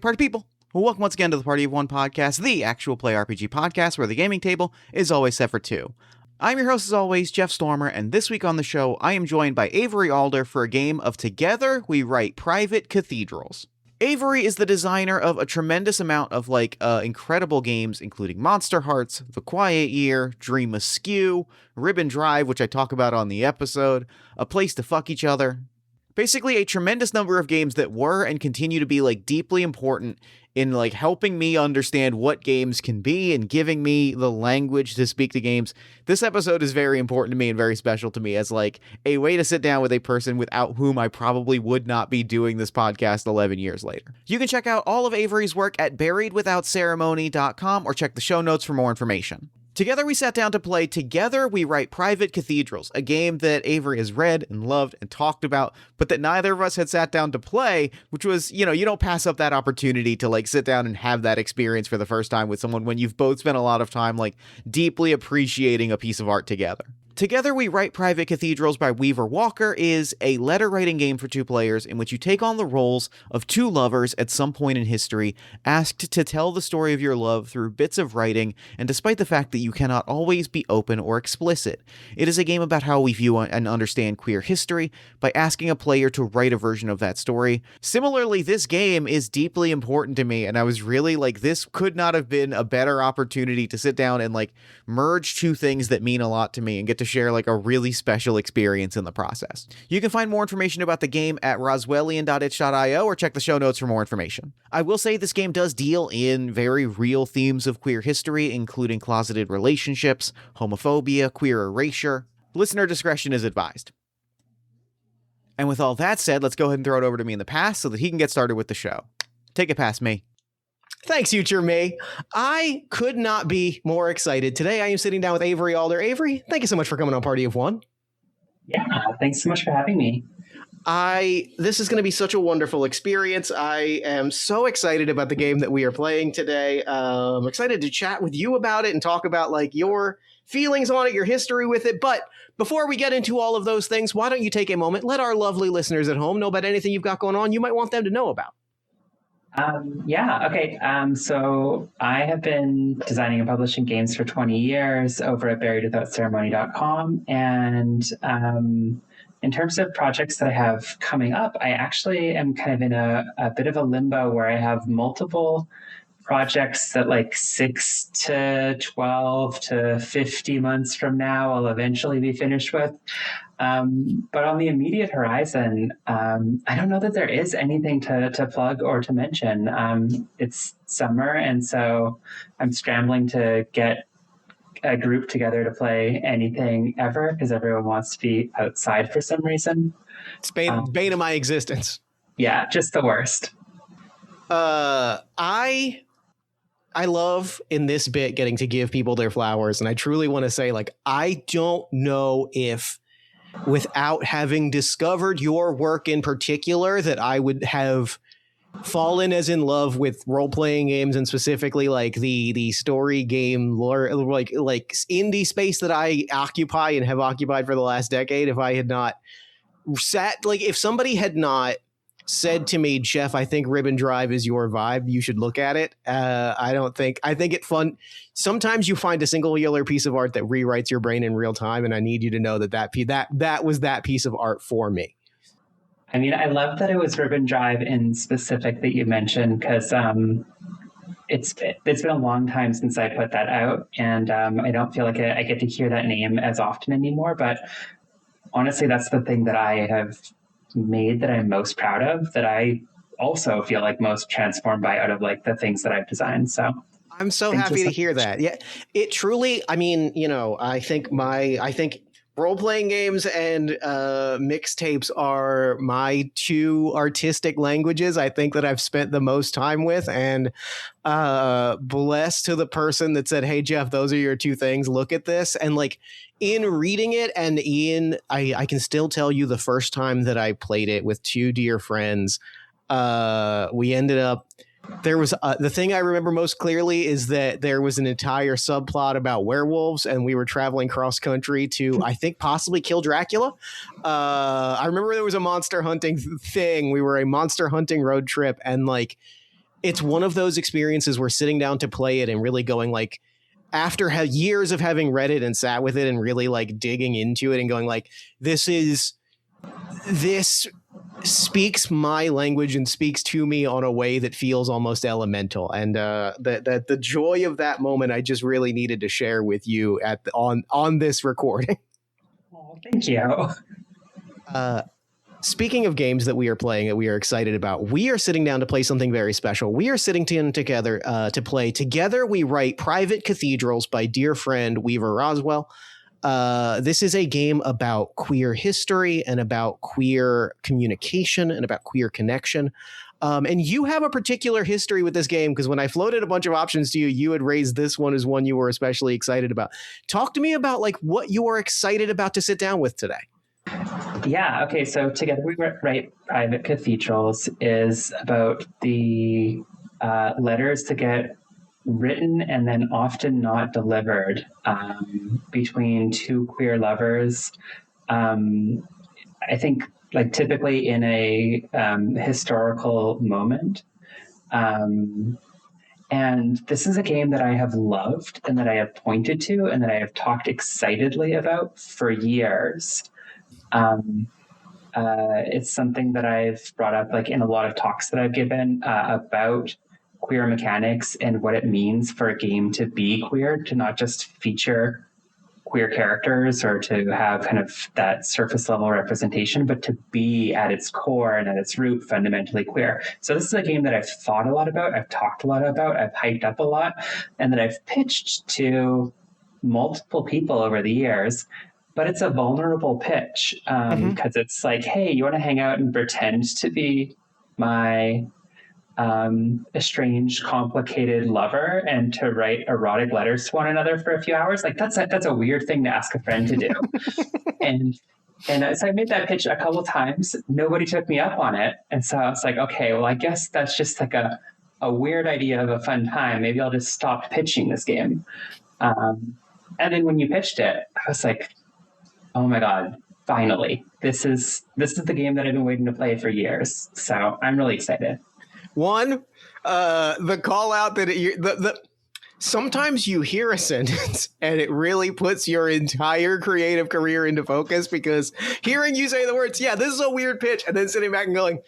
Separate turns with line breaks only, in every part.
Party people, well, welcome once again to the Party of One podcast, the actual play RPG podcast where the gaming table is always set for two. I'm your host as always, Jeff Stormer, and this week on the show, I am joined by Avery Alder for a game of Together We Write Private Cathedrals. Avery is the designer of a tremendous amount of incredible games, including Monsterhearts, The Quiet Year, Dream Askew, Ribbon Drive, which I talk about on the episode, A Place to Fuck Each Other. Basically, a tremendous number of games that were and continue to be deeply important in helping me understand what games can be and giving me the language to speak to games. This episode is very important to me and very special to me as a way to sit down with a person without whom I probably would not be doing this podcast 11 years later. You can check out all of Avery's work at buriedwithoutceremony.com or check the show notes for more information. Together we sat down to play Together We Write Private Cathedrals, a game that Avery has read and loved and talked about, but that neither of us had sat down to play, which was, you don't pass up that opportunity to sit down and have that experience for the first time with someone when you've both spent a lot of time deeply appreciating a piece of art together. Together We Write Private Cathedrals by Weaver Walker is a letter-writing game for two players in which you take on the roles of two lovers at some point in history, asked to tell the story of your love through bits of writing, and despite the fact that you cannot always be open or explicit. It is a game about how we view and understand queer history by asking a player to write a version of that story. Similarly, this game is deeply important to me, and I was really this could not have been a better opportunity to sit down and merge two things that mean a lot to me and get to share a really special experience in the process. You can find more information about the game at roswellian.itch.io or check the show notes for more information. I will say this game does deal in very real themes of queer history, including closeted relationships, homophobia, queer erasure. Listener discretion is advised. And with all that said, let's go ahead and throw it over to me in the past so that he can get started with the show. Take it past me.
Thanks, future me. I could not be more excited. Today I am sitting down with Avery Alder. Avery, thank you so much for coming on Party of One.
Yeah, thanks so much for having me.
This is going to be such a wonderful experience. I am so excited about the game that we are playing today. I'm excited to chat with you about it and talk about your feelings on it, your history with it. But before we get into all of those things, why don't you take a moment, let our lovely listeners at home know about anything you've got going on you might want them to know about.
Okay. So I have been designing and publishing games for 20 years over at buriedwithoutceremony.com. And in terms of projects that I have coming up, I actually am kind of in a bit of a limbo where I have multiple projects that 6 to 12 to 50 months from now I'll eventually be finished with. But on the immediate horizon, I don't know that there is anything to plug or to mention. It's summer, and so I'm scrambling to get a group together to play anything ever because everyone wants to be outside for some reason.
It's bane of my existence.
Yeah, just the worst.
I love in this bit getting to give people their flowers, and I truly want to say I don't know if without having discovered your work in particular that I would have fallen as in love with role-playing games and specifically the story game indie space that I occupy and have occupied for the last decade if I had not if somebody had not said to me, Jeff, I think Ribbon Drive is your vibe. You should look at it. I think it's fun. Sometimes you find a singular piece of art that rewrites your brain in real time. And I need you to know that was that piece of art for me.
I mean, I love that it was Ribbon Drive in specific that you mentioned because it's been a long time since I put that out. And I don't feel like I get to hear that name as often anymore. But honestly, that's the thing that I have made that I'm most proud of, that I also feel most transformed by out of the things that I've designed. So
I'm so happy to hear that. Yeah, it truly, I mean, I think role-playing games and mixtapes are my two artistic languages I think that I've spent the most time with, and blessed to the person that said, hey, Jeff, those are your two things. Look at this. And in reading it and I can still tell you the first time that I played it with two dear friends, we ended up There was the thing I remember most clearly is that there was an entire subplot about werewolves, and we were traveling cross country to, I think, possibly kill Dracula. I remember there was a monster hunting thing. We were a monster hunting road trip, and like it's one of those experiences where sitting down to play it and really going like, after years of having read it and sat with it and really like digging into it and going like, this speaks my language and speaks to me on a way that feels almost elemental. And the joy of that moment, I just really needed to share with you on this recording.
Oh, thank you.
Speaking of games that we are playing that we are excited about, we are sitting down to play something very special. We are sitting together to play Together We Write Private Cathedrals by dear friend Weaver Roswell. This is a game about queer history and about queer communication and about queer connection. And you have a particular history with this game because when I floated a bunch of options to you, you had raised this one as one you were especially excited about. Talk to me about like what you are excited about to sit down with today.
Yeah, okay, so Together We Write Private Cathedrals is about the letters that get written and then often not delivered between two queer lovers. I think like typically in a historical moment. And this is a game that I have loved and that I have pointed to and that I have talked excitedly about for years. It's something that I've brought up like in a lot of talks that I've given about queer mechanics and what it means for a game to be queer, to not just feature queer characters or to have kind of that surface level representation, but to be at its core and at its root fundamentally queer. So this is a game that I've thought a lot about, I've talked a lot about, I've hyped up a lot, and that I've pitched to multiple people over the years. But it's a vulnerable pitch because it's like, hey, you want to hang out and pretend to be my estranged, complicated lover and to write erotic letters to one another for a few hours? Like that's a weird thing to ask a friend to do. and so I made that pitch a couple times. Nobody took me up on it. And so I was like, okay, well, I guess that's just like a weird idea of a fun time. Maybe I'll just stop pitching this game. And then when you pitched it, I was like, oh my God, finally. This is the game that I've been waiting to play for years. So I'm really excited.
One, the call out that sometimes you hear a sentence and it really puts your entire creative career into focus because hearing you say the words, yeah, this is a weird pitch, and then sitting back and going,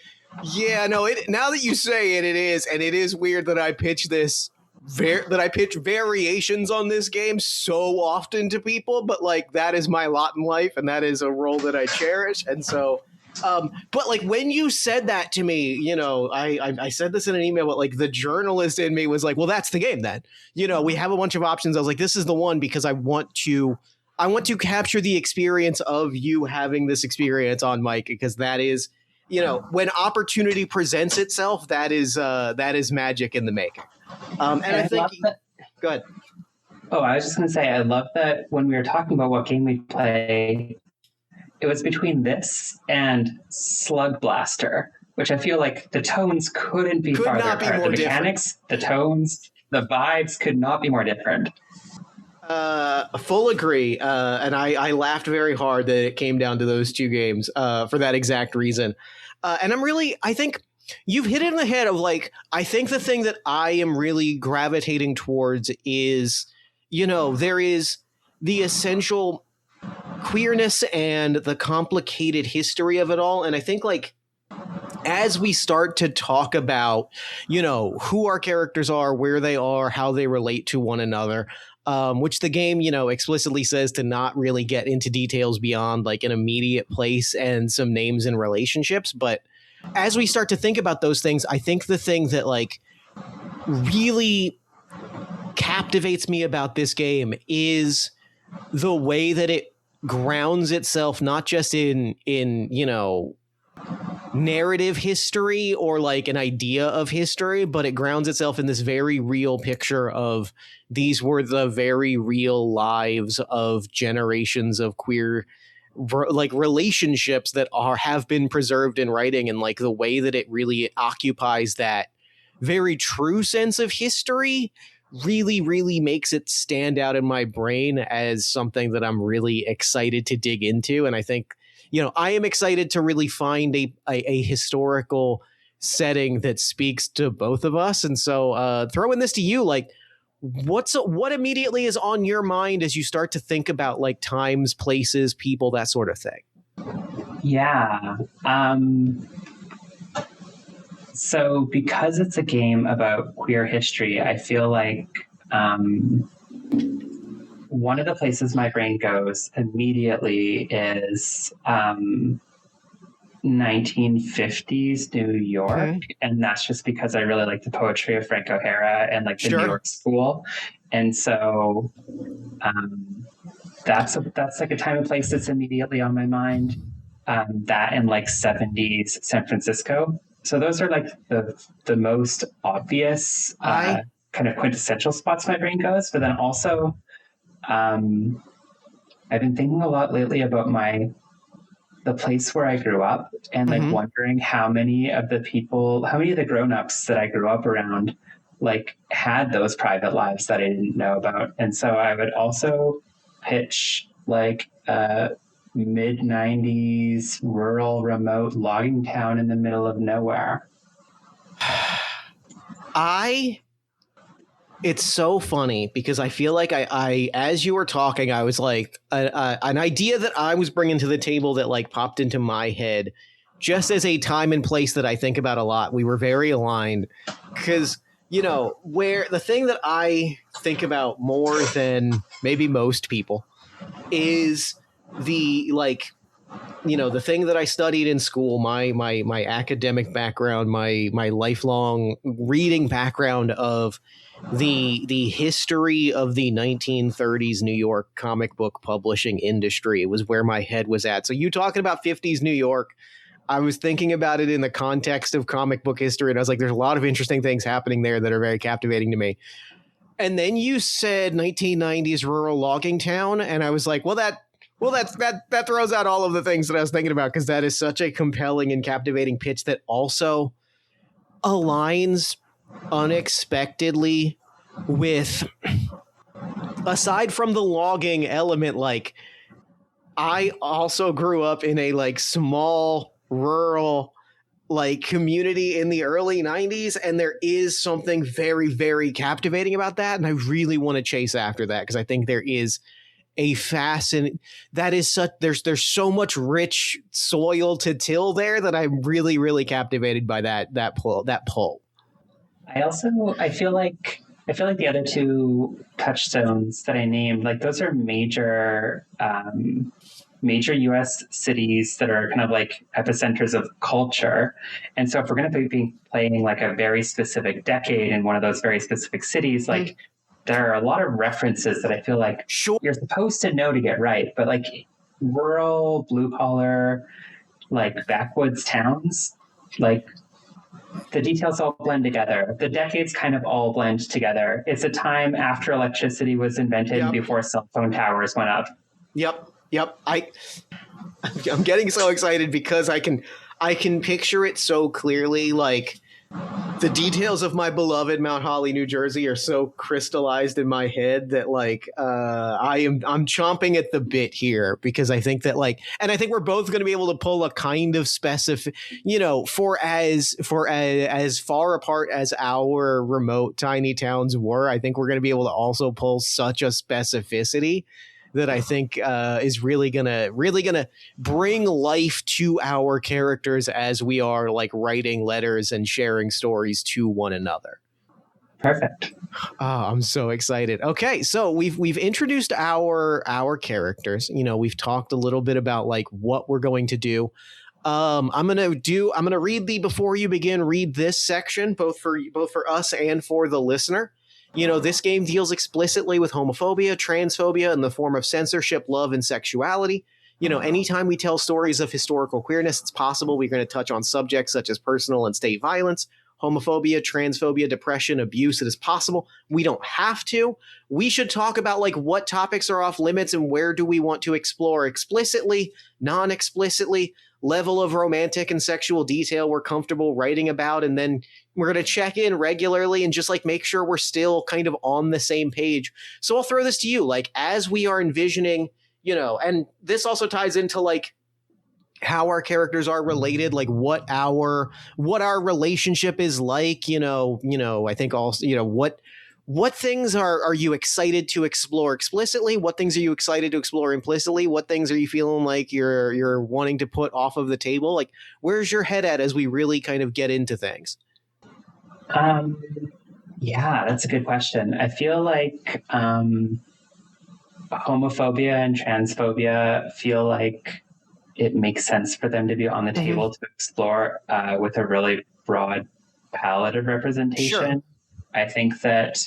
yeah, no, now that you say it, it is. And it is weird that I pitch this. That I pitch variations on this game so often to people, but like that is my lot in life and that is a role that I cherish. And so, but like when you said that to me, you know, I said this in an email, but like the journalist in me was like, well, that's the game then. You know, we have a bunch of options. I was like, this is the one because I want to capture the experience of you having this experience on mic because that is, you know, when opportunity presents itself, that is magic in the making. And I think, go ahead.
Oh, I was just going to say, I love that when we were talking about what game we play, it was between this and Slug Blaster, which I feel like the tones couldn't be farther apart. The mechanics, the tones, the vibes could not be more different.
Full agree. And I laughed very hard that it came down to those two games for that exact reason. And I think you've hit it in the head of like, I think the thing that I am really gravitating towards is, you know, there is the essential queerness and the complicated history of it all. And I think like, as we start to talk about, you know, who our characters are, where they are, how they relate to one another, which the game, you know, explicitly says to not really get into details beyond like an immediate place and some names and relationships. But as we start to think about those things, I think the thing that like really captivates me about this game is the way that it grounds itself not just in you know, narrative history or like an idea of history, but it grounds itself in this very real picture of these were the very real lives of generations of queer like relationships that have been preserved in writing, and like the way that it really occupies that very true sense of history really makes it stand out in my brain as something that I'm really excited to dig into. And I think, you know, I am excited to really find a historical setting that speaks to both of us. And so throwing this to you, like, what immediately is on your mind as you start to think about like times, places, people, that sort of thing?
Yeah. So because it's a game about queer history, I feel like one of the places my brain goes immediately is 1950s New York.
Okay.
And that's just because I really like the poetry of Frank O'Hara and like the
Sure.
New York School. And so that's like a time and place that's immediately on my mind. That and like 70s San Francisco. So those are like the most obvious kind of quintessential spots my brain goes. But then also, I've been thinking a lot lately about the place where I grew up and like wondering how many of the grown-ups that I grew up around like had those private lives that I didn't know about. And so I would also pitch like mid-90s rural remote logging town in the middle of nowhere.
It's so funny because I feel like I as you were talking, I was like an idea that I was bringing to the table that like popped into my head just as a time and place that I think about a lot. We were very aligned because, you know, where the thing that I think about more than maybe most people is the like, you know, the thing that I studied in school, my academic background, my lifelong reading background of the history of the 1930s New York comic book publishing industry. It was where my head was at. So you talking about 50s New York, I was thinking about it in the context of comic book history, and I was like, there's a lot of interesting things happening there that are very captivating to me. And then you said 1990s rural logging town, and I was like, that throws out all of the things that I was thinking about, because that is such a compelling and captivating pitch that also aligns unexpectedly with, aside from the logging element, like I also grew up in a like small rural like community in the early 90s, and there is something very, very captivating about that, and I really want to chase after that because I think there is a fascinating, that is such, there's so much rich soil to till there that I'm really, really captivated by that pull.
I feel like the other two touchstones that I named, like those are major U.S. cities that are kind of like epicenters of culture. And so if we're going to be playing like a very specific decade in one of those very specific cities, like there are a lot of references that I feel like you're supposed to know to get right. But like rural, blue collar, like backwoods towns, like the details all blend together. The decades kind of all blend together. It's a time after electricity was invented and before cell phone towers went up.
Yep. I'm getting so excited because I can picture it so clearly. Like the details of my beloved Mount Holly, New Jersey are so crystallized in my head that like I'm chomping at the bit here, because I think that like, and I think we're both going to be able to pull a kind of specific, you know, for as far apart as our remote tiny towns were, I think we're going to be able to also pull such a specificity that I think is really gonna bring life to our characters as we are like writing letters and sharing stories to one another.
Perfect.
Oh, I'm so excited. Okay, so we've introduced our characters. You know, we've talked a little bit about like what we're going to do. I'm gonna read the before you begin. Read this section both for us and for the listener. You know, this game deals explicitly with homophobia, transphobia in the form of censorship, love, and sexuality. You know, anytime we tell stories of historical queerness, it's possible we're going to touch on subjects such as personal and state violence, homophobia, transphobia, depression, abuse. It is possible. We don't have to. We should talk about like what topics are off limits and where do we want to explore explicitly, non-explicitly, level of romantic and sexual detail we're comfortable writing about, and then we're going to check in regularly and just like make sure we're still kind of on the same page. So I'll throw this to you, like as we are envisioning, you know, and this also ties into like how our characters are related, like what our relationship is like, I think also, what things are you excited to explore explicitly? What things are you excited to explore implicitly? What things are you feeling like you're wanting to put off of the table? Like, where's your head at as we really kind of get into things?
Yeah, that's a good question. I feel like homophobia and transphobia feel like it makes sense for them to be on the table to explore with a really broad palette of representation.
Sure.
I think that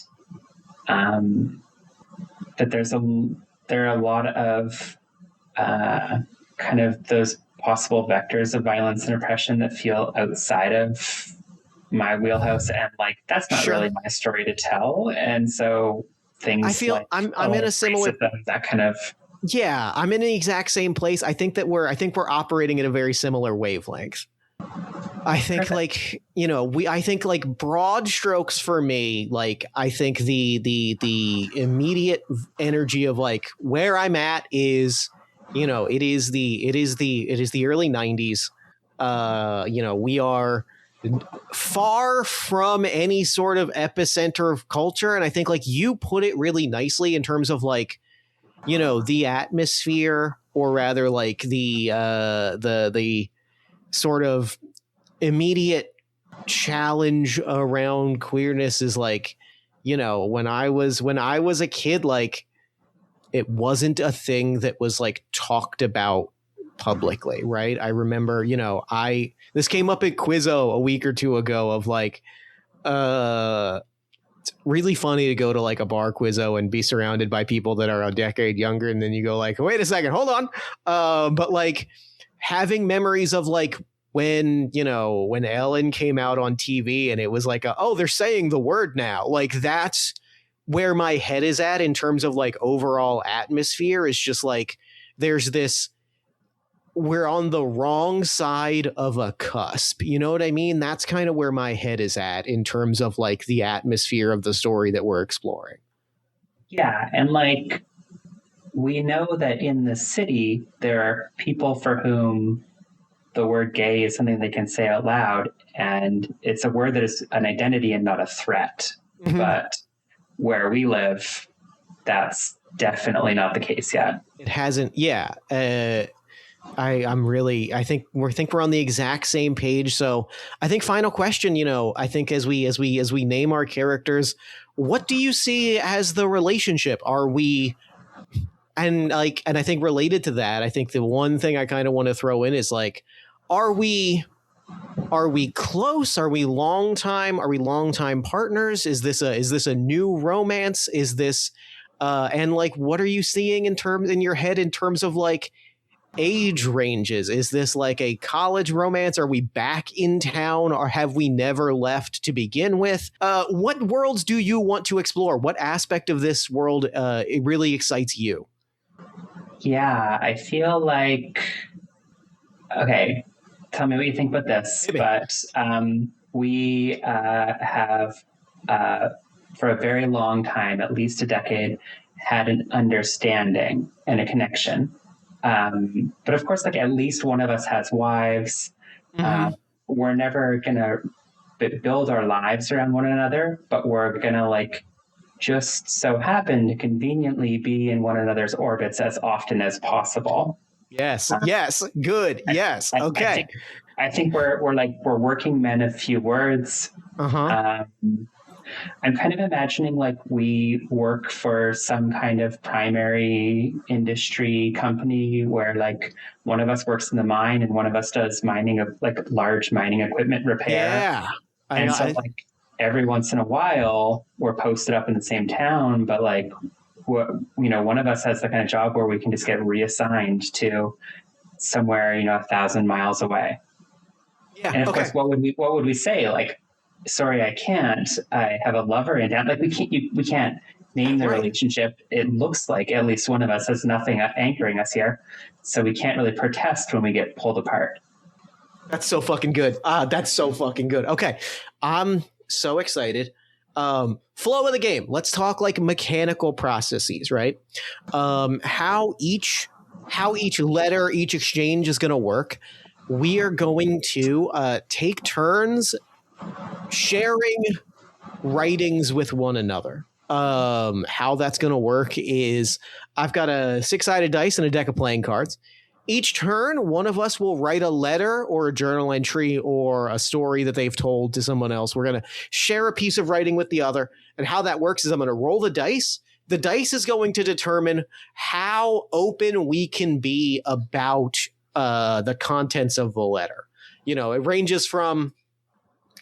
that there are a lot of kind of those possible vectors of violence and oppression that feel outside of my wheelhouse, and like that's not really my story to tell. And so things
I feel
like,
I'm in a similar
that kind of.
Yeah, I'm in the exact same place. I think we're operating at a very similar wavelength. I think Perfect. I think like broad strokes for me, like I think the immediate energy of like where I'm at is, it is the early 90s. We are far from any sort of epicenter of culture, and I think like you put it really nicely in terms of like, the atmosphere, or rather like the sort of immediate challenge around queerness is like, when I was a kid, like it wasn't a thing that was like talked about publicly, right? I remember, this came up at Quizzo a week or two ago of like, it's really funny to go to like a bar Quizzo and be surrounded by people that are a decade younger, and then you go like, wait a second, hold on. But like having memories of like when Ellen came out on TV and it was like, oh, they're saying the word now. Like that's where my head is at in terms of like overall atmosphere, is just like there's this, we're on the wrong side of a cusp. You know what I mean? That's kind of where my head is at in terms of like the atmosphere of the story that we're exploring.
Yeah. And like, we know that in the city, there are people for whom the word gay is something they can say out loud. And it's a word that is an identity and not a threat. Mm-hmm. But where we live, that's definitely not the case yet.
It hasn't. Yeah. I think we're on the exact same page. So I think final question, I think as we name our characters, what do you see as the relationship? Are we, and I think related to that, I think the one thing I kind of want to throw in is like, are we close? Are we long time partners? Is this a new romance? Is this, and like, what are you seeing in your head in terms of like age ranges? Is this like a college romance? Are we back in town, or have we never left to begin with? What worlds do you want to explore? What aspect of this world it really excites you?
Yeah, I feel like, okay, tell me what you think about this. Maybe. But we have, for a very long time, at least a decade, had an understanding and a connection. But of course, like at least one of us has wives. Mm-hmm. We're never going to build our lives around one another, but we're going to like just so happen to conveniently be in one another's orbits as often as possible.
Yes. Yes. Good. Yes. Okay.
I think we're working men of few words. Uh-huh. I'm kind of imagining like we work for some kind of primary industry company where like one of us works in the mine and one of us does mining of like large mining equipment repair.
Yeah.
Like every once in a while we're posted up in the same town, but like, one of us has the kind of job where we can just get reassigned to somewhere, 1,000 miles away.
Yeah.
And of course, what would we say? Like, sorry, I can't. I have a lover in town. Like we can't name the relationship. It looks like at least one of us has nothing anchoring us here, so we can't really protest when we get pulled apart.
That's so fucking good. That's so fucking good. Okay, I'm so excited. Flow of the game. Let's talk like mechanical processes, right? How each how each letter, each exchange is going to work. We are going to take turns sharing writings with one another. How that's going to work is I've got a 6-sided dice and a deck of playing cards. Each turn, one of us will write a letter or a journal entry or a story that they've told to someone else. We're going to share a piece of writing with the other. And how that works is I'm going to roll the dice. The dice is going to determine how open we can be about the contents of the letter. You know, it ranges from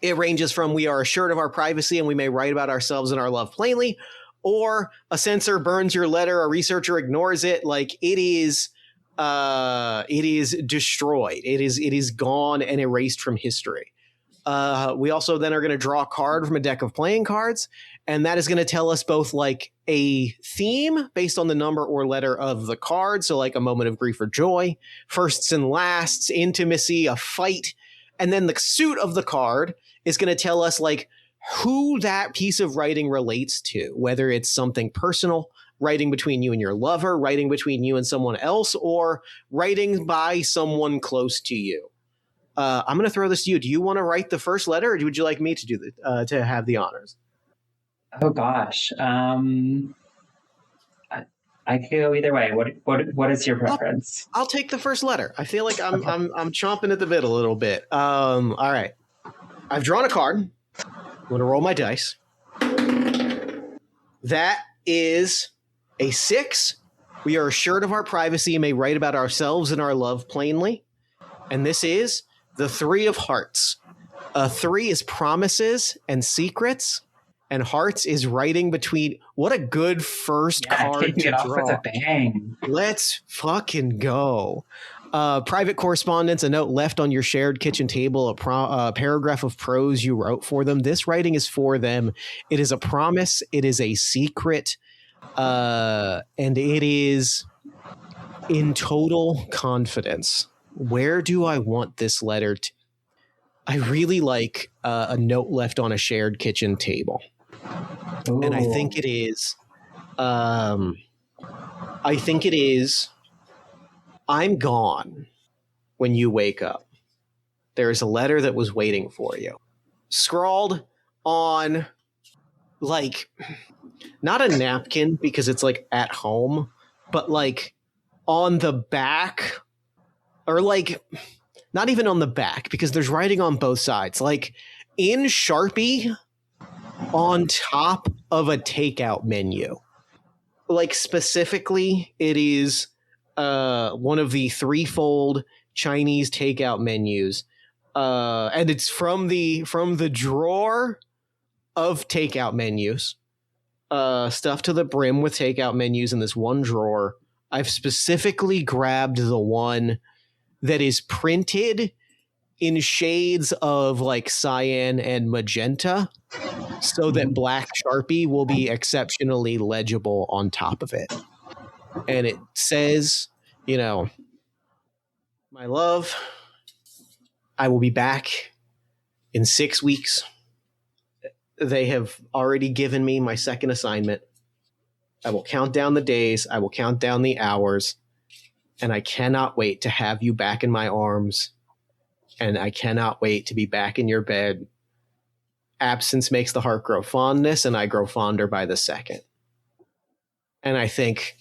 we are assured of our privacy and we may write about ourselves and our love plainly, or a censor burns your letter, a researcher ignores it. Like it is destroyed. It is gone and erased from history. We also then are going to draw a card from a deck of playing cards, and that is going to tell us both like a theme based on the number or letter of the card. So like a moment of grief or joy, firsts and lasts, intimacy, a fight. And then the suit of the card is going to tell us like who that piece of writing relates to, whether it's something personal, writing between you and your lover, writing between you and someone else, or writing by someone close to you. I'm going to throw this to you. Do you want to write the first letter, or would you like me to do to have the honors?
Oh gosh, I could go either way. What is your preference?
I'll take the first letter. I feel like I'm chomping at the bit a little bit. All right, I've drawn a card. I'm going to roll my dice. That is a 6. We are assured of our privacy and may write about ourselves and our love plainly. And this is the 3 of hearts. 3 is promises and secrets, and hearts is writing between. What a good first card to draw.
With a bang.
Let's fucking go. Private correspondence, a note left on your shared kitchen table, a paragraph of prose you wrote for them. This writing is for them. It is a promise. It is a secret. And it is in total confidence. Where do I want this letter to? I really like a note left on a shared kitchen table. Ooh. And I think it is, I'm gone when you wake up. There is a letter that was waiting for you. Scrawled on, like, not a napkin because it's like at home, but like on the back, or like not even on the back because there's writing on both sides, like in Sharpie on top of a takeout menu. Like specifically, it is one of the threefold Chinese takeout menus, and it's from the drawer of takeout menus, stuffed to the brim with takeout menus in this one drawer. I've specifically grabbed the one that is printed in shades of like cyan and magenta, so that black Sharpie will be exceptionally legible on top of it. And it says, you know, my love, I will be back in 6 weeks. They have already given me my second assignment. I will count down the days. I will count down the hours. And I cannot wait to have you back in my arms. And I cannot wait to be back in your bed. Absence makes the heart grow fondness, and I grow fonder by the second. And I think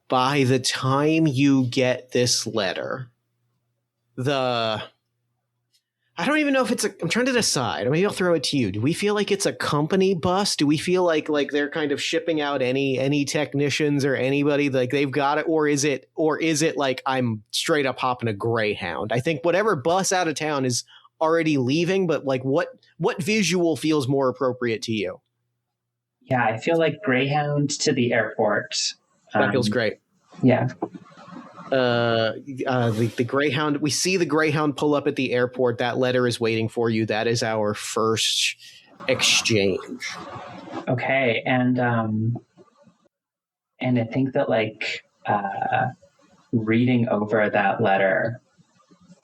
by the time you get this letter, I don't even know if I'm trying to decide. Maybe I'll throw it to you. Do we feel like it's a company bus? Do we feel like they're kind of shipping out any technicians or anybody, like they've got it? Or is it like I'm straight up hopping a Greyhound? I think whatever bus out of town is already leaving, but like what visual feels more appropriate to you?
Yeah, I feel like Greyhound to the airport.
That feels great.
Yeah.
The Greyhound, we see the Greyhound pull up at the airport. That letter is waiting for you. That is our first exchange.
Okay. And I think that like, reading over that letter,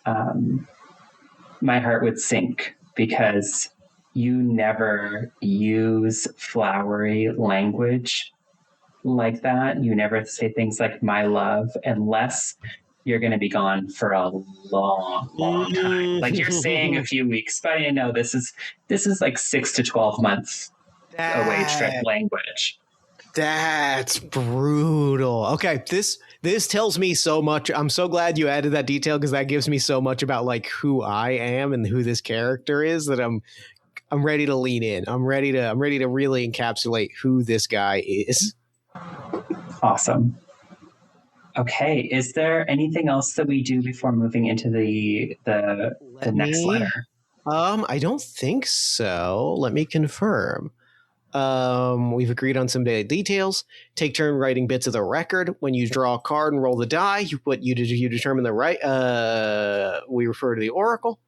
my heart would sink because you never use flowery language like that. You never say things like "my love" unless you're going to be gone for a long time. Like you're saying a few weeks, but I know this is like 6 to 12 months away trip language.
That's brutal. Okay, this tells me so much. I'm so glad you added that detail because that gives me so much about like who I am and who this character is that I'm ready to lean in. I'm ready to really encapsulate who this guy is.
Awesome. Okay, is there anything else that we do before moving into the next letter?
I don't think so. Let me confirm. We've agreed on some details. Take turn writing bits of the record. When you draw a card and roll the die, you determine the right. We refer to the oracle.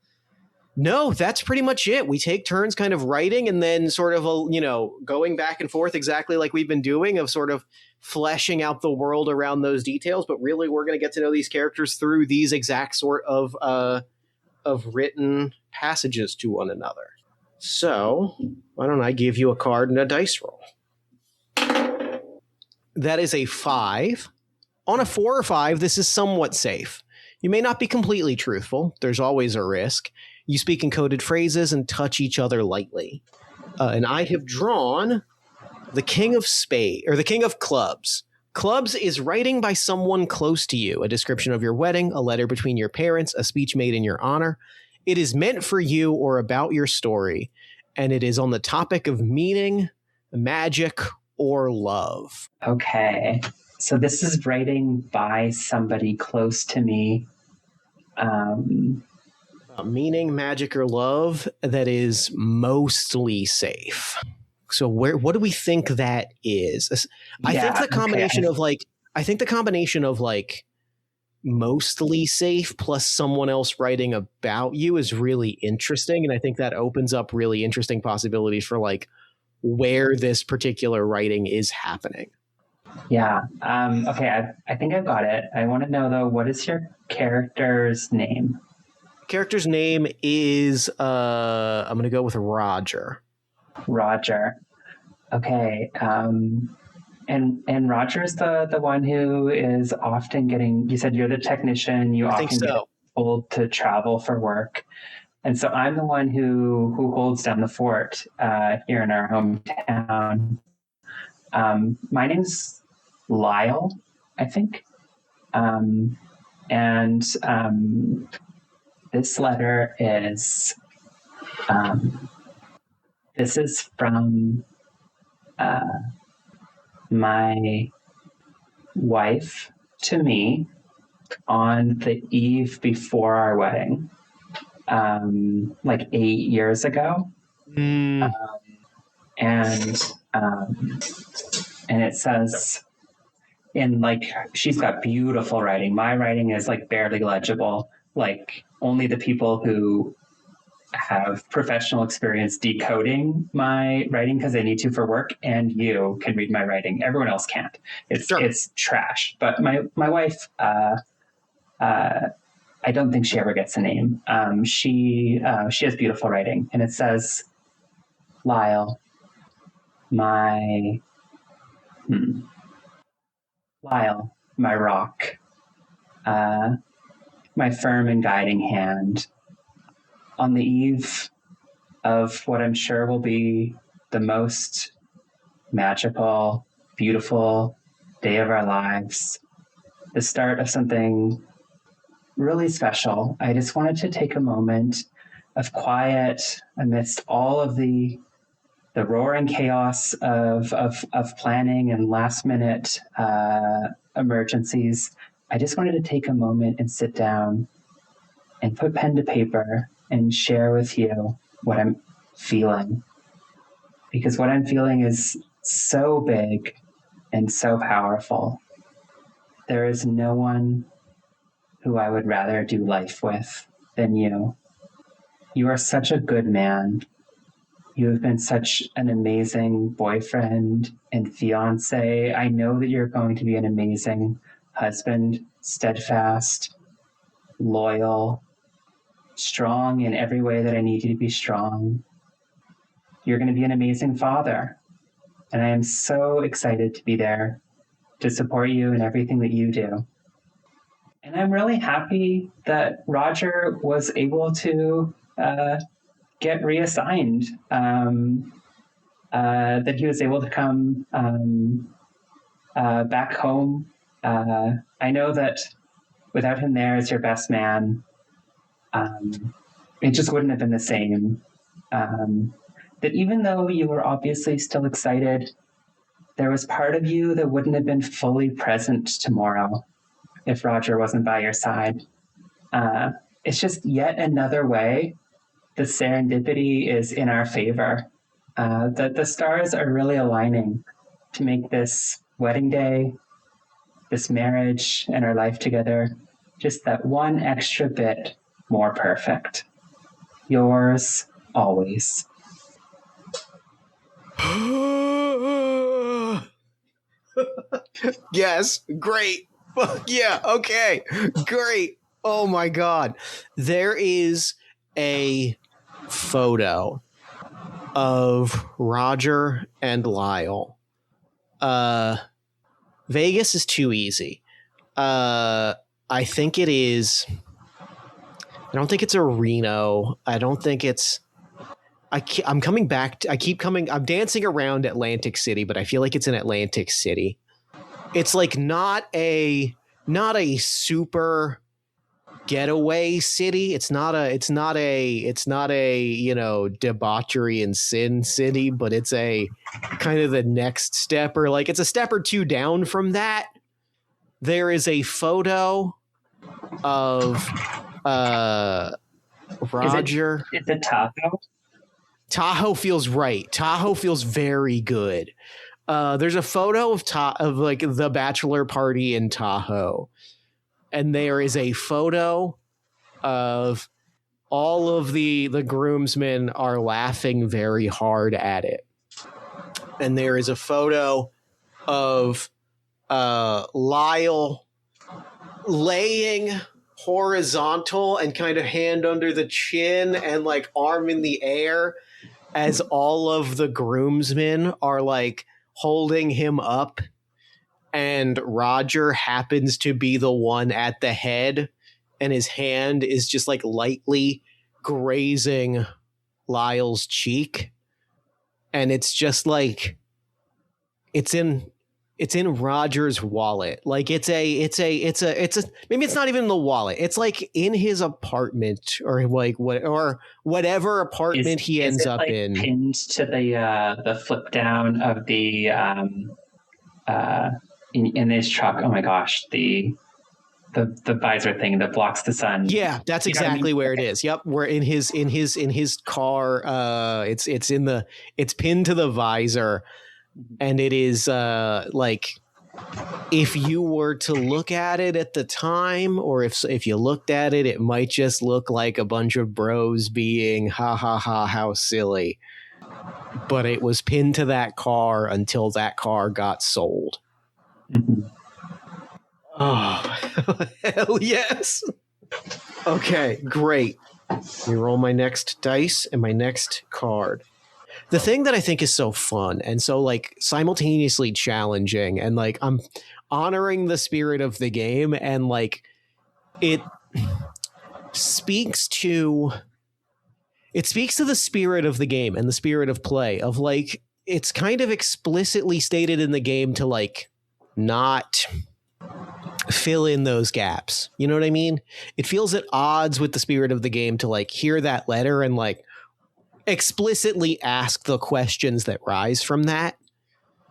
No, that's pretty much it. We take turns kind of writing and then sort of, going back and forth exactly like we've been doing of sort of fleshing out the world around those details. But really, we're going to get to know these characters through these exact sort of written passages to one another. So, why don't I give you a card and a dice roll? That is a 5. On a 4 or 5, this is somewhat safe. You may not be completely truthful. There's always a risk. You speak in coded phrases and touch each other lightly. And I have drawn the King of Spades, or the King of Clubs. Clubs is writing by someone close to you, a description of your wedding, a letter between your parents, a speech made in your honor. It is meant for you or about your story, and it is on the topic of meaning, magic, or love.
Okay. So this is writing by somebody close to me.
Meaning, magic, or love that is mostly safe. So what do we think that is? I think the combination of mostly safe plus someone else writing about you is really interesting, and I think that opens up really interesting possibilities for like where this particular writing is happening.
Yeah. Okay. I think I've got it. I want to know though, what is your character's name?
Character's name is I'm going to go with Roger.
Roger. Okay. And Roger's the one who is often getting. You said you're the technician. You often get told to travel for work, and so I'm the one who holds down the fort here in our hometown. My name's Lyle, I think, and this letter is. This is from my wife to me on the eve before our wedding, like 8 years ago. And it says in like, she's got beautiful writing. My writing is like barely legible. Like only the people who have professional experience decoding my writing because they need to for work, and you can read my writing. Everyone else can't. It's trash. But my wife, I don't think she ever gets a name. She has beautiful writing, and it says, Lyle, my rock, my firm and guiding hand. On the eve of what I'm sure will be the most magical, beautiful day of our lives, the start of something really special, I just wanted to take a moment of quiet amidst all of the roaring chaos of planning and last minute emergencies. I just wanted to take a moment and sit down and put pen to paper and share with you what I'm feeling. Because what I'm feeling is so big and so powerful. There is no one who I would rather do life with than you. You are such a good man. You have been such an amazing boyfriend and fiance. I know that you're going to be an amazing husband, steadfast, loyal, strong in every way that I need you to be strong. You're going to be an amazing father. And I am so excited to be there to support you in everything that you do. And I'm really happy that Roger was able to get reassigned, that he was able to come back home. I know that without him there as your best man, it just wouldn't have been the same. That even though you were obviously still excited, there was part of you that wouldn't have been fully present tomorrow if Roger wasn't by your side. It's just yet another way the serendipity is in our favor. That the stars are really aligning to make this wedding day, this marriage, and our life together just that one extra bit more perfect. Yours always.
Yes, great. Yeah, okay, great. Oh my God. There is a photo of Roger and Lyle. Vegas is too easy. I think it is. I don't think it's a Reno. I don't think it's. I'm coming back. I'm dancing around Atlantic City, but I feel like it's in Atlantic City. It's like not a super getaway city. It's not a debauchery and sin city, but it's a kind of the next step, or like it's a step or two down from that. There is a photo of Roger.
Is it Tahoe?
Tahoe feels right. Tahoe feels very good. There's a photo of like the bachelor party in Tahoe. And there is a photo of all of the groomsmen are laughing very hard at it. And there is a photo of Lyle laying horizontal and kind of hand under the chin and like arm in the air as all of the groomsmen are like holding him up, and Roger happens to be the one at the head, and his hand is just like lightly grazing Lyle's cheek, and it's just like it's in Roger's wallet. Like it's a maybe it's not even the wallet. It's like in his apartment or like whatever apartment he ends up
like
in.
Pinned to the flip down of the in his truck. Oh my gosh, the visor thing that blocks the sun.
Yeah, that's exactly where it is. Yep, we're in his car. It's pinned to the visor. And it is like if you were to look at it at the time, or if you looked at it, it might just look like a bunch of bros being ha ha ha how silly. But it was pinned to that car until that car got sold.
Mm-hmm.
Oh, hell yes. Okay, great. Let me roll my next dice and my next card. The thing that I think is so fun and so like simultaneously challenging, and like I'm honoring the spirit of the game, and like it speaks to the spirit of the game and the spirit of play, of like it's kind of explicitly stated in the game to like not fill in those gaps. You know what I mean? It feels at odds with the spirit of the game to like hear that letter and like explicitly ask the questions that rise from that.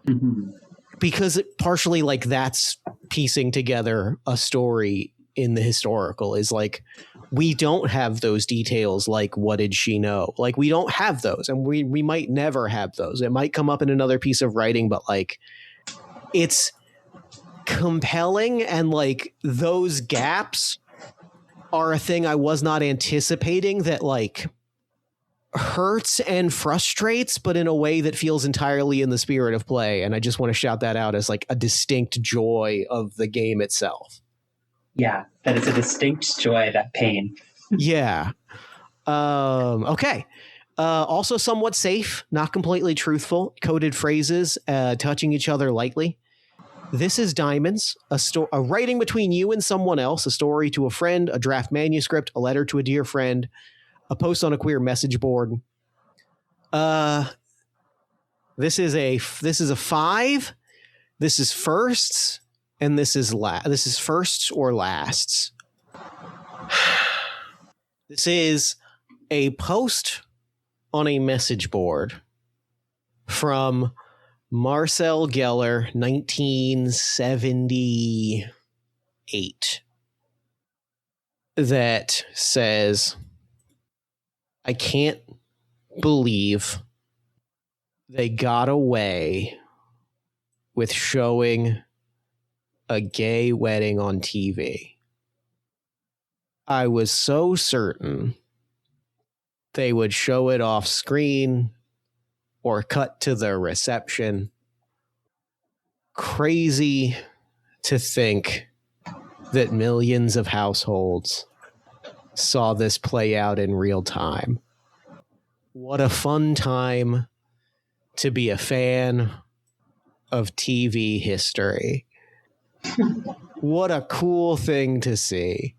Mm-hmm.
Because it partially like that's piecing together a story in the historical, is like we don't have those details, like what did she know? Like we don't have those, and we might never have those. It might come up in another piece of writing, but like it's compelling, and like those gaps are a thing I was not anticipating that like hurts and frustrates, but in a way that feels entirely in the spirit of play. And I just want to shout that out as like a distinct joy of the game itself.
Yeah, that is a distinct joy, that pain.
Yeah. Okay. Also somewhat safe, not completely truthful, coded phrases, touching each other lightly. This is Diamonds, a writing between you and someone else, a story to a friend, a draft manuscript, a letter to a dear friend, a post on a queer message board. This is a 5. This is firsts, and this is firsts or lasts. This is a post on a message board from Marcel Geller, 1978, that says, I can't believe they got away with showing a gay wedding on TV. I was so certain they would show it off screen or cut to the reception. Crazy to think that millions of households saw this play out in real time. What a fun time to be a fan of TV history. What a cool thing to see.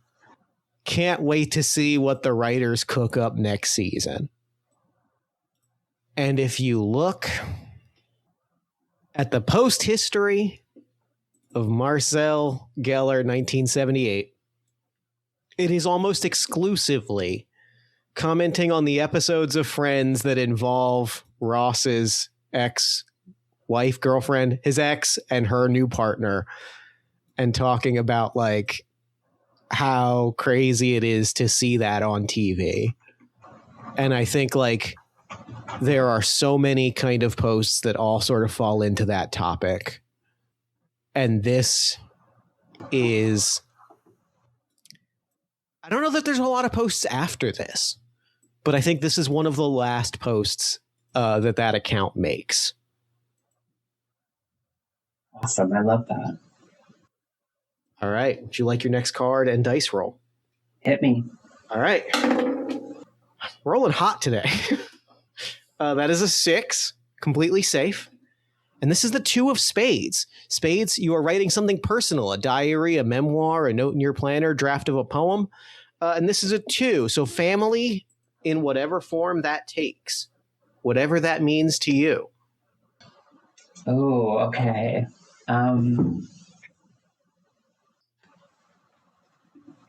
Can't wait to see what the writers cook up next season. And if you look at the post history of Marcel Geller, 1978, it is almost exclusively commenting on the episodes of Friends that involve Ross's ex-wife, girlfriend, his ex, and her new partner, and talking about like how crazy it is to see that on TV. And I think like there are so many kind of posts that all sort of fall into that topic. And this is, I don't know that there's a lot of posts after this, but I think this is one of the last posts that account makes.
Awesome. I love that.
All right. Would you like your next card and dice roll?
Hit me.
All right. Rolling hot today. That is a 6, completely safe. And this is the 2 of spades. Spades, you are writing something personal, a diary, a memoir, a note in your planner, draft of a poem. And this is a 2. So family in whatever form that takes, whatever that means to you.
Oh, okay.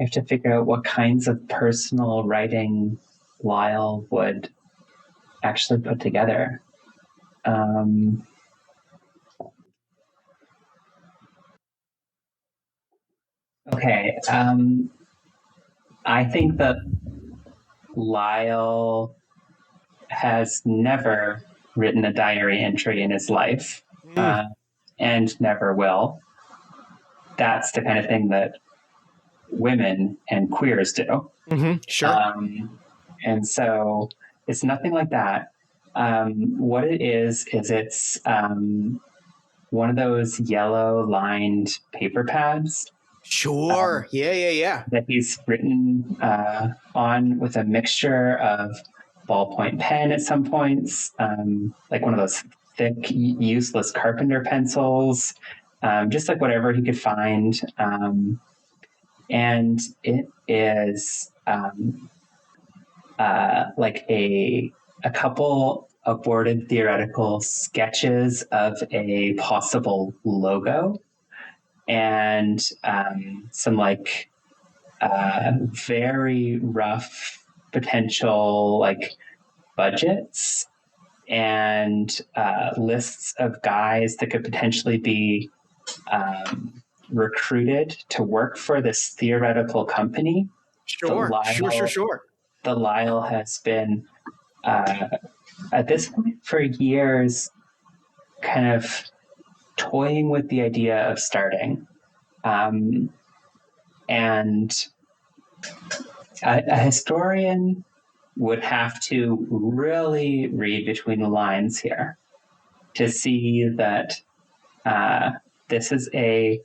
I have to figure out what kinds of personal writing Lyle would actually put together. Okay. I think that Lyle has never written a diary entry in his life, and never will. That's the kind of thing that women and queers do.
Mm-hmm. Sure.
And so it's nothing like that. What it is it's one of those yellow lined paper pads.
Sure. Yeah.
That he's written on with a mixture of ballpoint pen at some points, like one of those thick, useless carpenter pencils, just like whatever he could find. And it is like a couple aborted theoretical sketches of a possible logo, and some like very rough potential like budgets and lists of guys that could potentially be recruited to work for this theoretical company.
Sure.
The Lyle has been at this point for years kind of toying with the idea of starting. And a historian would have to really read between the lines here to see that this is a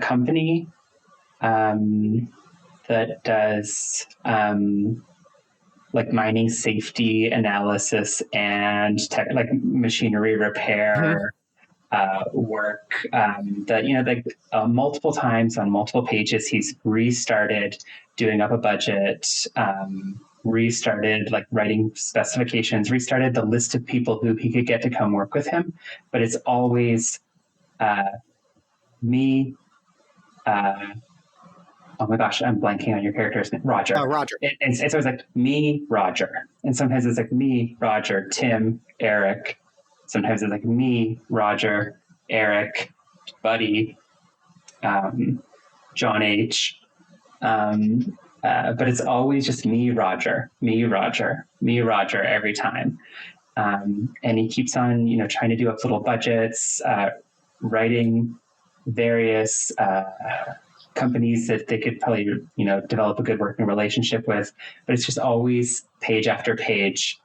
company that does like mining safety analysis and like machinery repair, work that, multiple times on multiple pages, he's restarted doing up a budget, restarted like writing specifications, restarted the list of people who he could get to come work with him. But it's always me. Oh my gosh, I'm blanking on your character's name. Roger.
Roger.
It's always like me, Roger. And sometimes it's like me, Roger, Tim, Eric. Sometimes it's like me, Roger, Eric, Buddy, John H. But it's always just me, Roger, me, Roger, me, Roger every time. And he keeps on, trying to do up little budgets, writing various companies that they could probably, develop a good working relationship with. But it's just always page after page,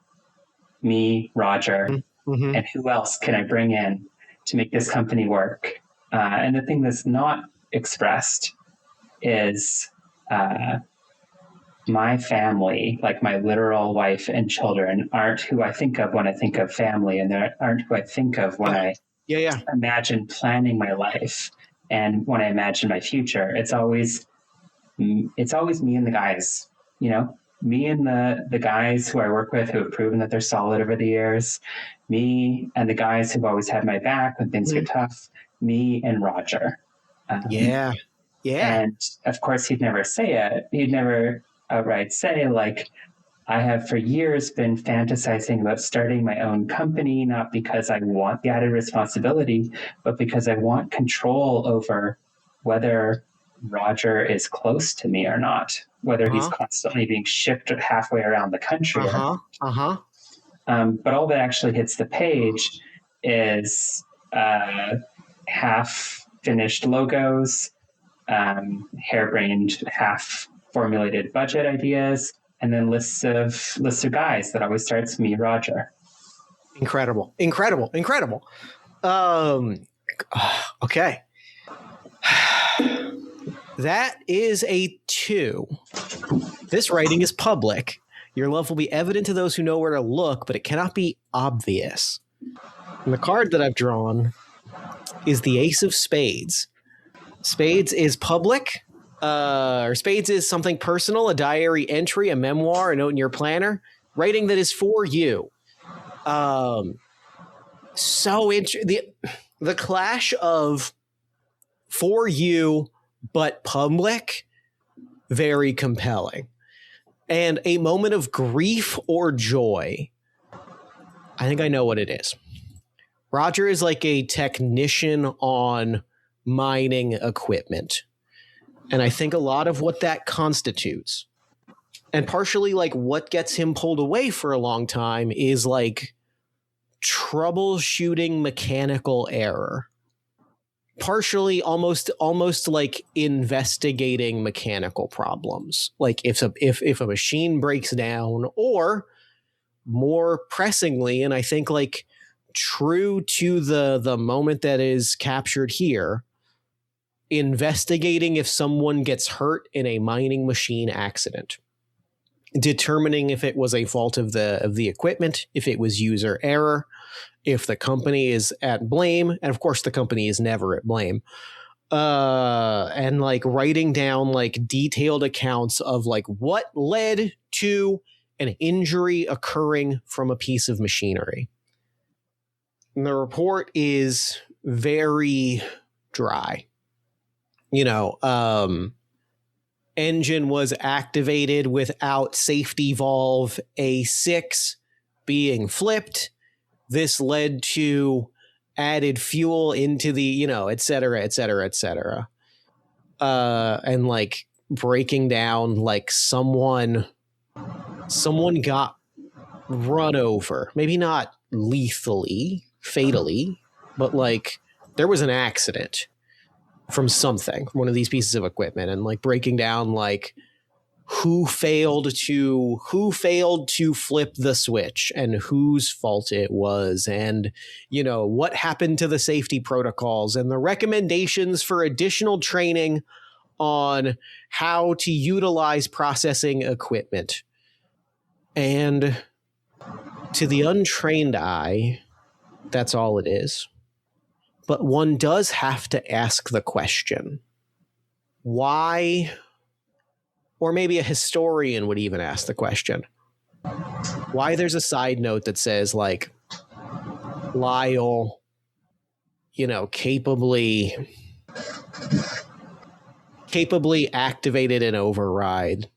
me, Roger, and who else can I bring in to make this company work? And the thing that's not expressed is my family, like my literal wife and children, aren't who I think of when I think of family, and they aren't who I think of when I imagine planning my life. And when I imagine my future, it's always me and the guys, me and the guys who I work with who have proven that they're solid over the years, me and the guys who've always had my back when things get tough, me and Roger.
Yeah.
And of course, he'd never say it. He'd never outright say, like, I have for years been fantasizing about starting my own company, not because I want the added responsibility, but because I want control over whether Roger is close to me or not, whether he's constantly being shipped halfway around the country. But all that actually hits the page is half-finished logos, harebrained, half-formulated budget ideas, and then lists of guys that always starts me, Roger.
Incredible. Okay. That is a 2. This writing is public. Your love will be evident to those who know where to look, but it cannot be obvious. And the card that I've drawn is the Ace of Spades. Spades is public. Or Spades is something personal, a diary entry, a memoir, a note in your planner, writing that is for you. The clash of for you but public, very compelling. And a moment of grief or joy. I think I know what it is. Roger is like a technician on mining equipment. And I think a lot of what that constitutes, and partially like what gets him pulled away for a long time, is like troubleshooting mechanical error. Partially almost like investigating mechanical problems. Like if a machine breaks down, or more pressingly, and I think like true to the moment that is captured here, investigating if someone gets hurt in a mining machine accident, determining if it was a fault of the equipment, if it was user error, if the company is at blame, and of course the company is never at blame, and like writing down like detailed accounts of like what led to an injury occurring from a piece of machinery. And the report is very dry. Engine was activated without safety valve A6 being flipped. This led to added fuel into the, et cetera, et cetera, et cetera. And like breaking down, like someone got run over, maybe not lethally, fatally, but like there was an accident from something, one of these pieces of equipment, and like breaking down like who failed to flip the switch and whose fault it was, and what happened to the safety protocols and the recommendations for additional training on how to utilize processing equipment. And to the untrained eye, that's all it is. but one does have to ask the question, why, or maybe a historian would even ask the question, why there's a side note that says, like, Lyle, capably activated an override.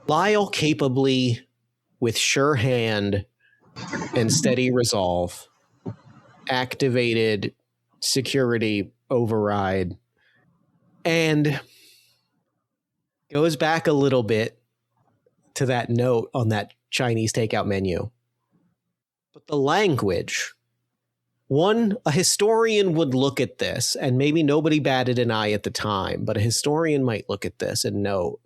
Lyle capably, with sure hand and steady resolve, activated security override, and goes back a little bit to that note on that Chinese takeout menu. But the language, a historian would look at this, and maybe nobody batted an eye at the time, but a historian might look at this and note,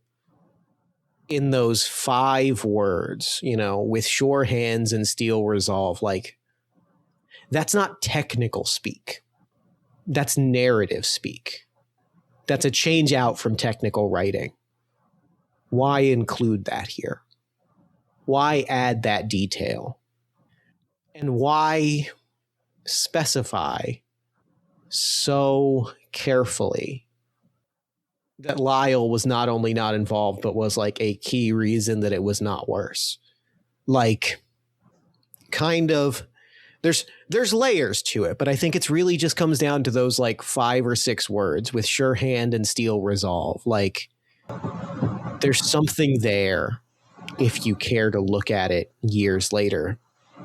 in those 5 words, with sure hands and steel resolve, like, that's not technical speak. That's narrative speak. That's a change out from technical writing. Why include that here? Why add that detail? And why specify so carefully that Lyle was not only not involved, but was like a key reason that it was not worse? Like, kind of, there's layers to it, but I think it's really just comes down to those like 5 or 6 words, with sure hand and steel resolve. Like, there's something there if you care to look at it years later,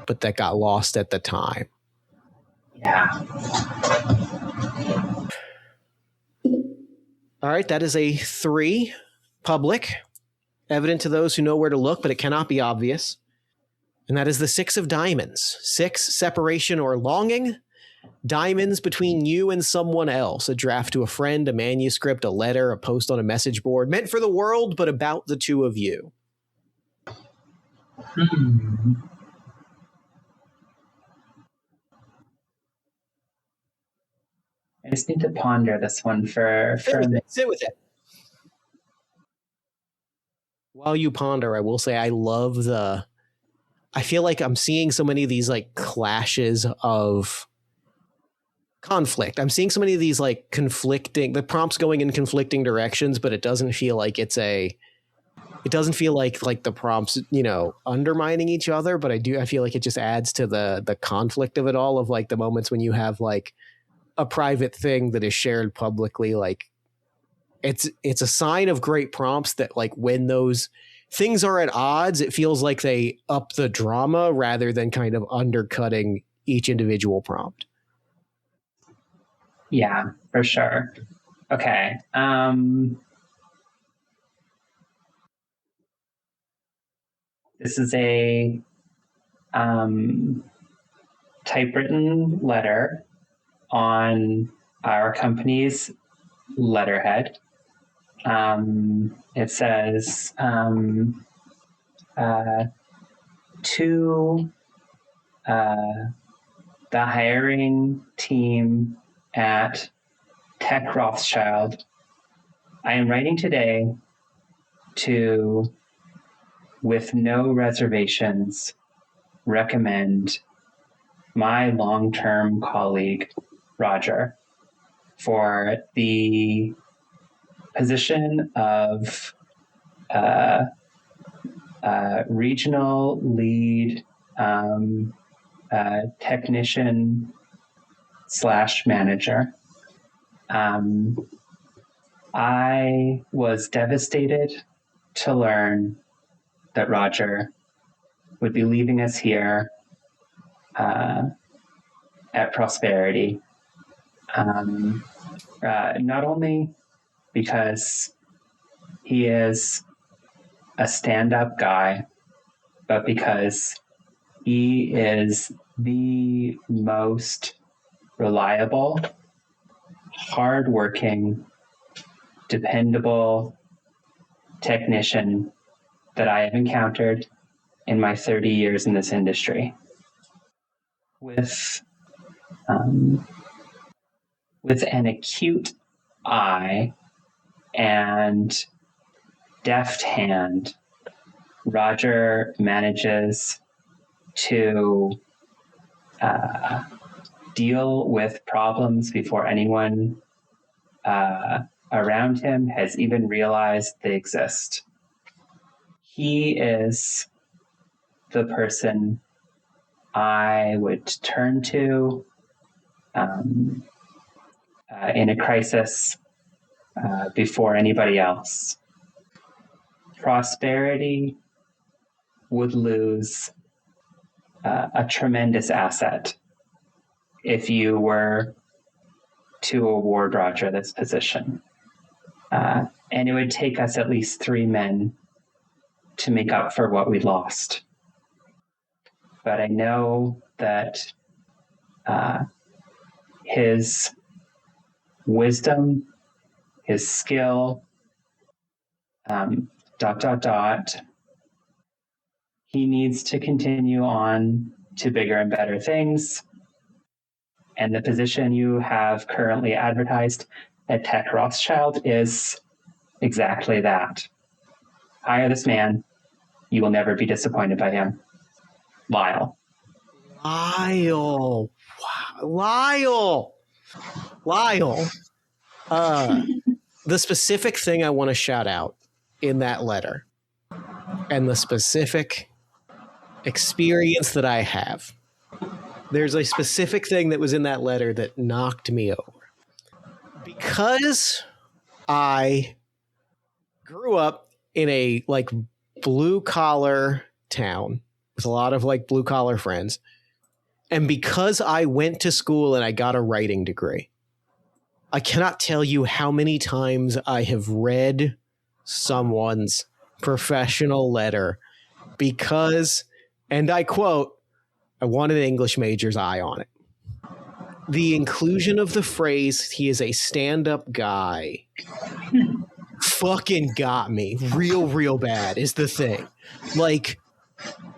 but that got lost at the time.
Yeah.
All right, that is a 3 public, evident to those who know where to look, but it cannot be obvious. And that is the 6 of diamonds. 6, separation or longing. Diamonds, between you and someone else. A draft to a friend, a manuscript, a letter, a post on a message board. Meant for the world, but about the 2 of you.
I just need to ponder this one for
Sit with it. While you ponder, I will say I feel like I'm seeing so many of these like clashes of conflict. I'm seeing so many of these like the prompts going in conflicting directions, but it doesn't feel like it doesn't feel like the prompts, undermining each other, but I feel like it just adds to the conflict of it all, of like the moments when you have like a private thing that is shared publicly. Like, it's a sign of great prompts that, like, when those things are at odds, it feels like they up the drama rather than kind of undercutting each individual prompt.
Yeah, for sure. Okay. This is a typewritten letter on our company's letterhead. It says, to the hiring team at Tech Rothschild, I am writing today to, with no reservations, recommend my long-term colleague, Roger, for the position of regional lead technician / manager. I was devastated to learn that Roger would be leaving us here at Prosperity. Not only because he is a stand-up guy, but because he is the most reliable, hardworking, dependable technician that I have encountered in my 30 years in this industry. With an acute eye and deft hand, Roger manages to deal with problems before anyone around him has even realized they exist. He is the person I would turn to in a crisis before anybody else. Prosperity would lose a tremendous asset if you were to award Roger this position. And it would take us at least 3 men to make up for what we lost. But I know that his wisdom, his skill, ... he needs to continue on to bigger and better things. And the position you have currently advertised at Tech Rothschild is exactly that. Hire this man. You will never be disappointed by him. Lyle.
Lyle. Wow. Lyle. The specific thing I want to shout out in that letter and the specific experience that I have, there's a specific thing that was in that letter that knocked me over. Because I grew up in a like blue collar town with a lot of like blue collar friends, and because I went to school and I got a writing degree, I cannot tell you how many times I have read someone's professional letter because, and I quote, I wanted an English major's eye on it. The inclusion of the phrase, he is a stand-up guy, fucking got me real bad is the thing. Like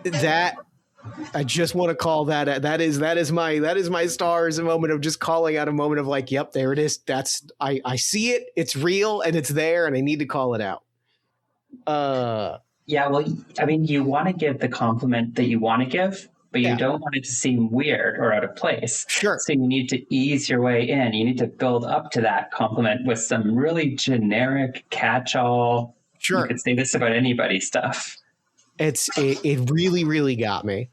that, I just want to call that is my stars, a moment of just calling out a moment of like, yep, there it is. That's, I see it. It's real and it's there and I need to call it out.
Yeah, well, I mean, you want to give the compliment that you want to give, but you don't want it to seem weird or out of place.
Sure.
So you need to ease your way in. You need to build up to that compliment with some really generic catch-all.
Sure.
You could say this about anybody stuff.
It really got me.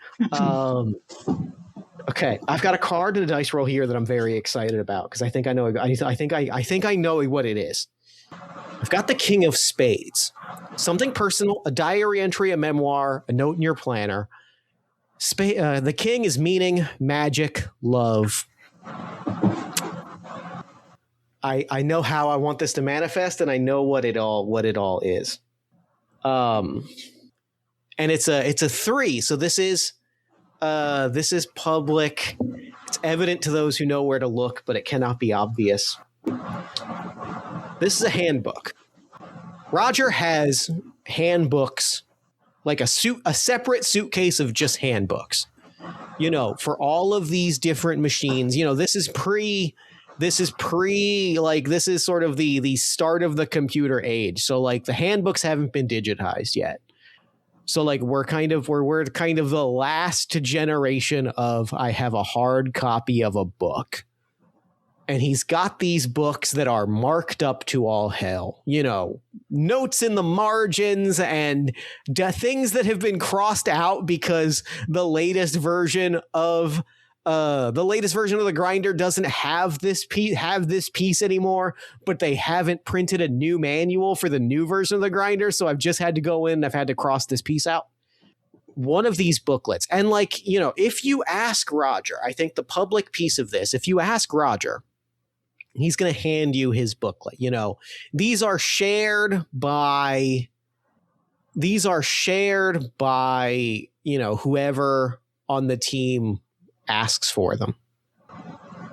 Okay, I've got a card and a dice roll here that I'm very excited about because I think I know. I think I know what it is. I've got the King of Spades. Something personal, a diary entry, a memoir, a note in your planner. The King is meaning, magic, love. I know how I want this to manifest, and I know what it all is. And it's a 3. So this is public. It's evident to those who know where to look, but it cannot be obvious. This is a handbook. Roger has handbooks, like a separate suitcase of just handbooks, for all of these different machines. This is sort of the start of the computer age. So like the handbooks haven't been digitized yet. So like we're kind of the last generation of, I have a hard copy of a book. And he's got these books that are marked up to all hell, notes in the margins and things that have been crossed out because the latest version of the grinder doesn't have this piece anymore, but they haven't printed a new manual for the new version of the grinder. So I've just had to go in and I've had to cross this piece out. One of these booklets. And if you ask Roger, I think the public piece of this, if you ask Roger, he's going to hand you his booklet. These are shared by whoever on the team asks for them.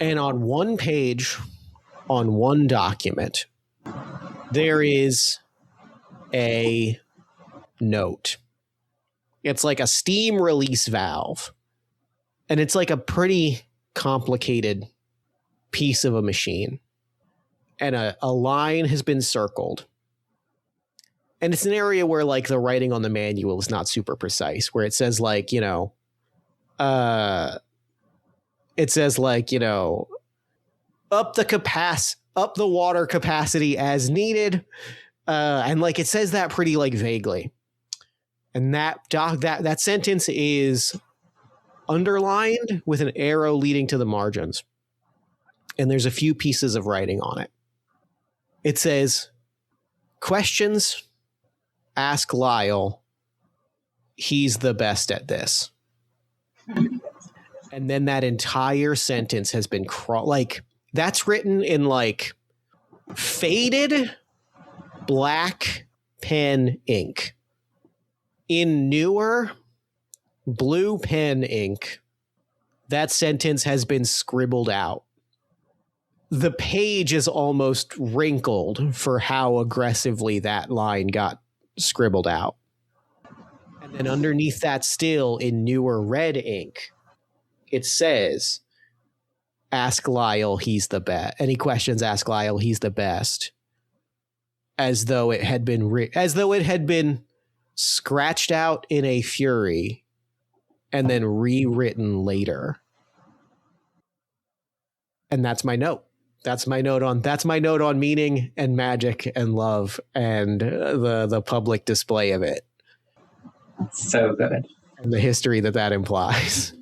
And on one page, on one document, there is a note. It's like a steam release valve. And it's like a pretty complicated piece of a machine. And a line has been circled. And it's an area where like the writing on the manual is not super precise, where it says it says like, up the water capacity as needed. And like it says that pretty like vaguely. And that sentence is underlined with an arrow leading to the margins. And there's a few pieces of writing on it. It says, questions, ask Lyle. He's the best at this. And then that entire sentence has been that's written in like faded black pen ink. In newer blue pen ink, that sentence has been scribbled out. The page is almost wrinkled for how aggressively that line got scribbled out. And then underneath that still in newer red ink, it says, ask Lyle, he's the best. Any questions, ask Lyle, he's the best. As though it had been scratched out in a fury and then rewritten later. And that's my note. That's my note on meaning and magic and love and the public display of it.
So good.
And the history that implies.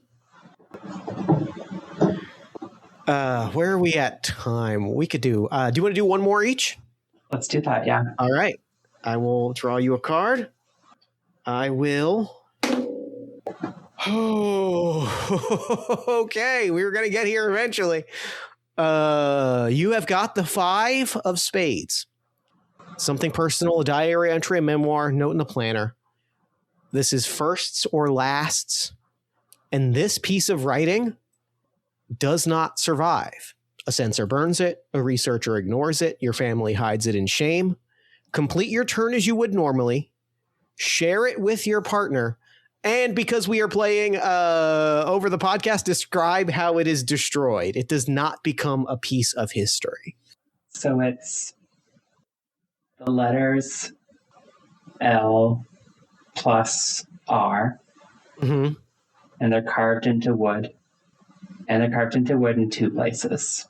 Where are we at time? We could do you want to do one more each?
Let's do that, yeah.
All right. I will draw you a card. I will. Oh, okay. We were going to get here eventually. You have got the 5 of spades. Something personal, a diary entry, a memoir, note in the planner. This is firsts or lasts. And this piece of writing does not survive. A censor burns it. A researcher ignores it. Your family hides it in shame. Complete your turn as you would normally. Share it with your partner. And because we are playing over the podcast, describe how it is destroyed. It does not become a piece of history.
So it's the letters L plus R.
Mm-hmm.
And they're carved into wood. And they're carved into wood in 2 places.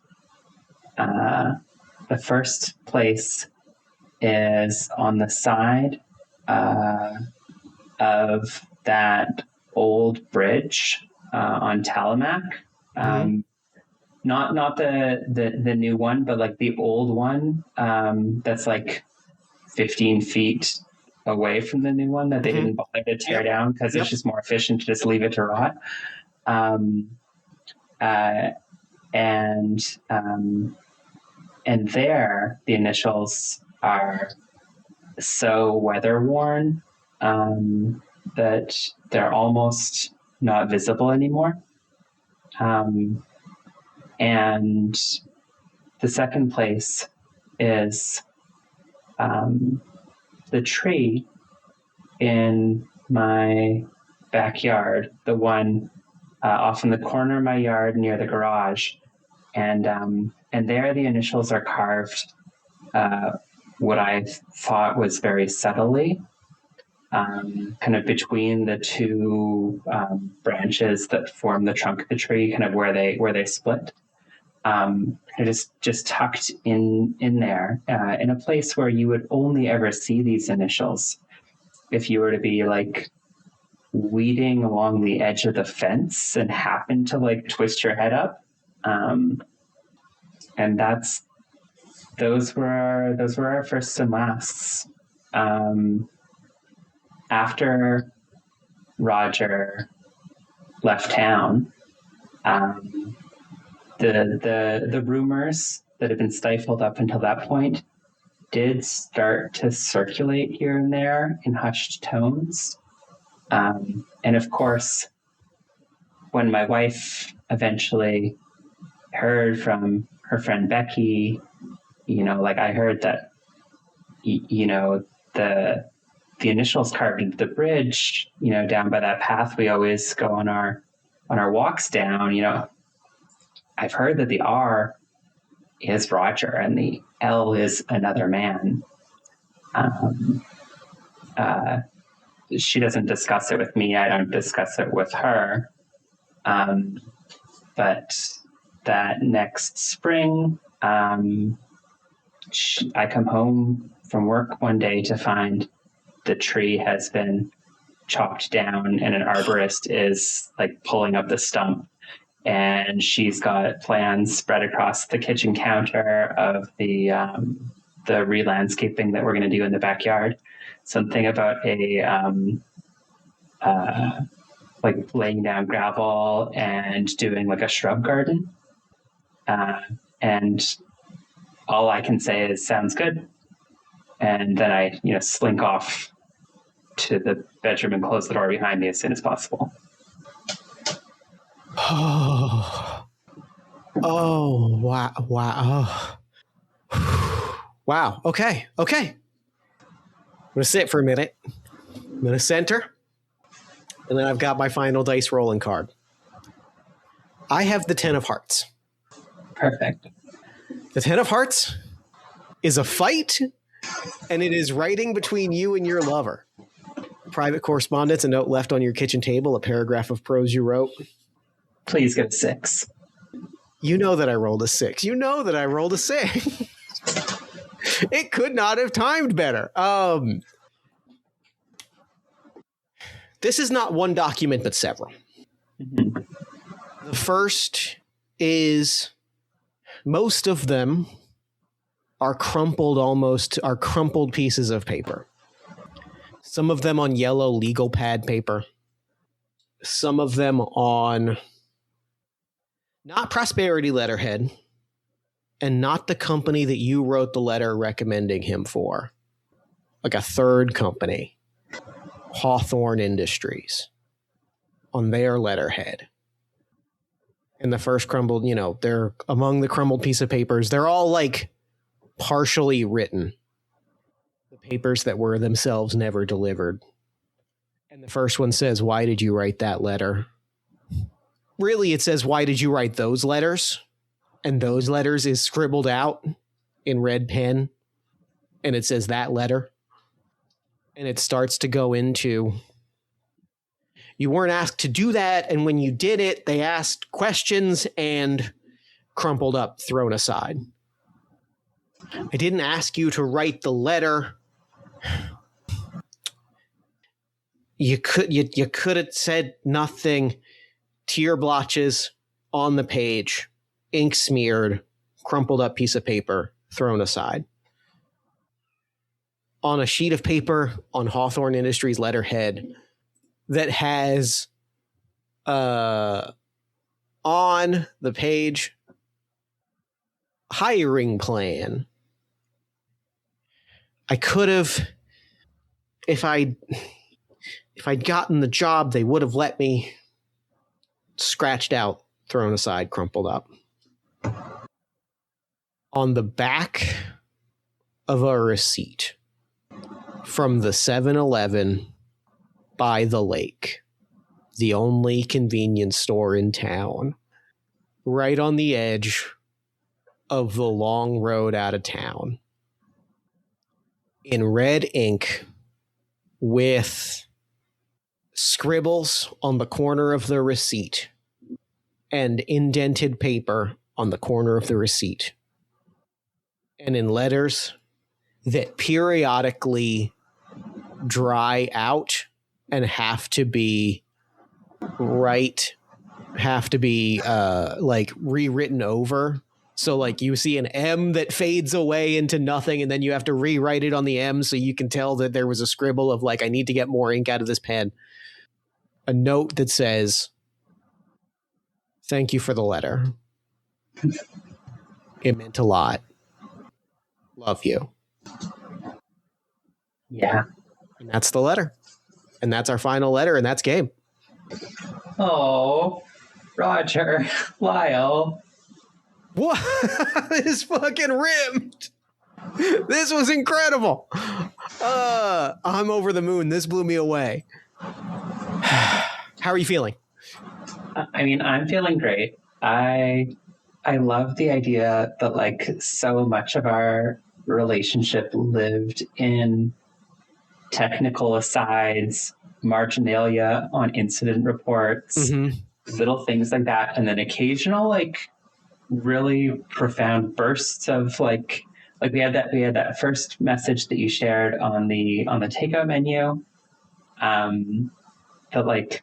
The first place is on the side of that old bridge on Talamac. Not the new one, but like the old one that's like 15 feet away from the new one that they didn't bother to tear down because it's just more efficient to just leave it to rot. And there, the initials are so weather worn that they're almost not visible anymore. And the second place is the tree in my backyard, the one off in the corner of my yard near the garage. And there the initials are carved what I thought was very subtly, kind of between the 2 branches that form the trunk of the tree, kind of where they split. It is just tucked in there in a place where you would only ever see these initials if you were to be like weeding along the edge of the fence and happen to like twist your head up. And those were our firsts and lasts. After Roger left town, the rumors that had been stifled up until that point did start to circulate here and there in hushed tones. And of course, when my wife eventually heard from her friend Becky, like I heard that, the initials carved into the bridge, down by that path we always go on our walks down, I've heard that the R is Roger and the L is another man. She doesn't discuss it with me. I don't discuss it with her. But that next spring, I come home from work one day to find the tree has been chopped down and an arborist is like pulling up the stump, and she's got plans spread across the kitchen counter of the re-landscaping that we're going to do in the backyard. Something about like laying down gravel and doing like a shrub garden. And all I can say is sounds good. And then I, slink off to the bedroom and close the door behind me as soon as possible.
Oh, wow. Wow. Oh. Wow. Okay. I'm going to sit for a minute. I'm going to center. And then I've got my final dice rolling card. I have the 10 of hearts.
Perfect.
The 10 of hearts is a fight, and it is writing between you and your lover. Private correspondence, a note left on your kitchen table, a paragraph of prose you wrote.
Please get a 6.
You know that I rolled a 6. You know that I rolled a 6. It could not have timed better. This is not one document, but several. Mm-hmm. The first is, most of them are crumpled pieces of paper. Some of them on yellow legal pad paper. Some of them on not Prosperity letterhead, and not the company that you wrote the letter recommending him for. Like a third company, Hawthorne Industries, on their letterhead. And the first crumbled, they're among the crumbled piece of papers. They're all like partially written. The papers that were themselves never delivered. And the first one says, "Why did you write that letter?" Really, it says, "Why did you write those letters?" And those letters is scribbled out in red pen. And it says that letter. And it starts to go into, you weren't asked to do that. And when you did it, they asked questions and crumpled up, thrown aside. I didn't ask you to write the letter. You could have said nothing. Tear blotches on the page, ink smeared, crumpled up piece of paper thrown aside. On a sheet of paper on Hawthorne Industries letterhead that has on the page hiring plan. I could have, if I'd gotten the job, they would have let me. Scratched out, thrown aside, crumpled up. On the back of a receipt from the 7-Eleven by the lake, the only convenience store in town, right on the edge of the long road out of town, in red ink with scribbles on the corner of the receipt and indented paper on the corner of the receipt, and in letters that periodically dry out and have to be like rewritten over. So like you see an M that fades away into nothing, and then you have to rewrite it on the M so you can tell that there was a scribble of like, I need to get more ink out of this pen. A note that says, "Thank you for the letter. It meant a lot. Love you."
Yeah.
And that's the letter. And that's our final letter, and that's game.
Oh, Roger, Lyle.
What? This fucking rimmed. This was incredible. I'm over the moon. This blew me away. How are you feeling?
I mean, I'm feeling great. I love the idea that like so much of our relationship lived in technical asides, marginalia on incident reports, little things like that, and then occasional like really profound bursts of like we had that first message that you shared on the takeout menu. That like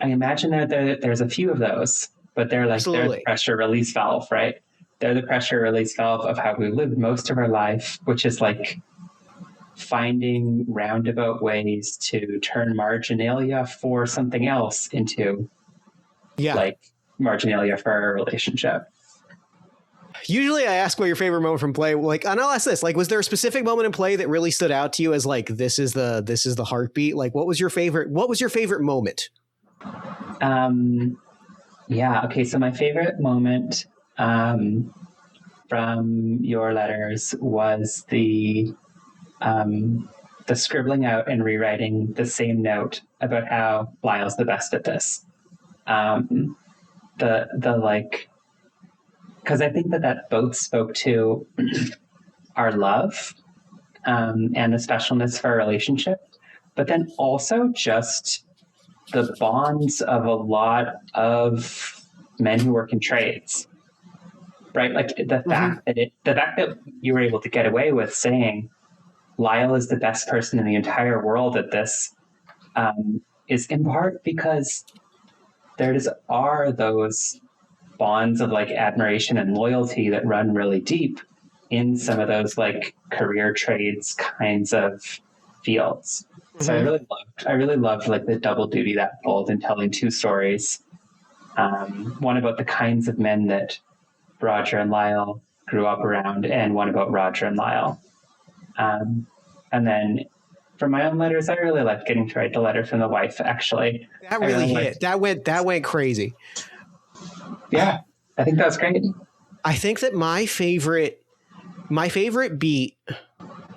I imagine there's a few of those, but they're like they're the pressure release valve, right? They're the pressure release valve of how we lived most of our life, which is like finding roundabout ways to turn marginalia for something else into like marginalia for our relationship.
Usually I ask what your favorite moment from play, like, and I'll ask this, like, was there a specific moment in play that really stood out to you as like, this is the heartbeat? Like, what was your favorite moment?
Yeah. Okay. So my favorite moment, from your letters was the scribbling out and rewriting the same note about how Lyle's the best at this. The like, because I think that both spoke to our love and the specialness of our relationship, but then also just the bonds of a lot of men who work in trades, right? Like the fact that you were able to get away with saying Lyle is the best person in the entire world at this is in part because there are those bonds of like admiration and loyalty that run really deep in some of those like career trades kinds of fields. So I really loved like the double duty that pulled in telling two stories. One about the kinds of men that Roger and Lyle grew up around, and one about Roger and Lyle. And then for my own letters, I really liked getting to write the letter from the wife, actually.
That really hit. That went crazy.
Yeah, I think that was great.
I think that my favorite beat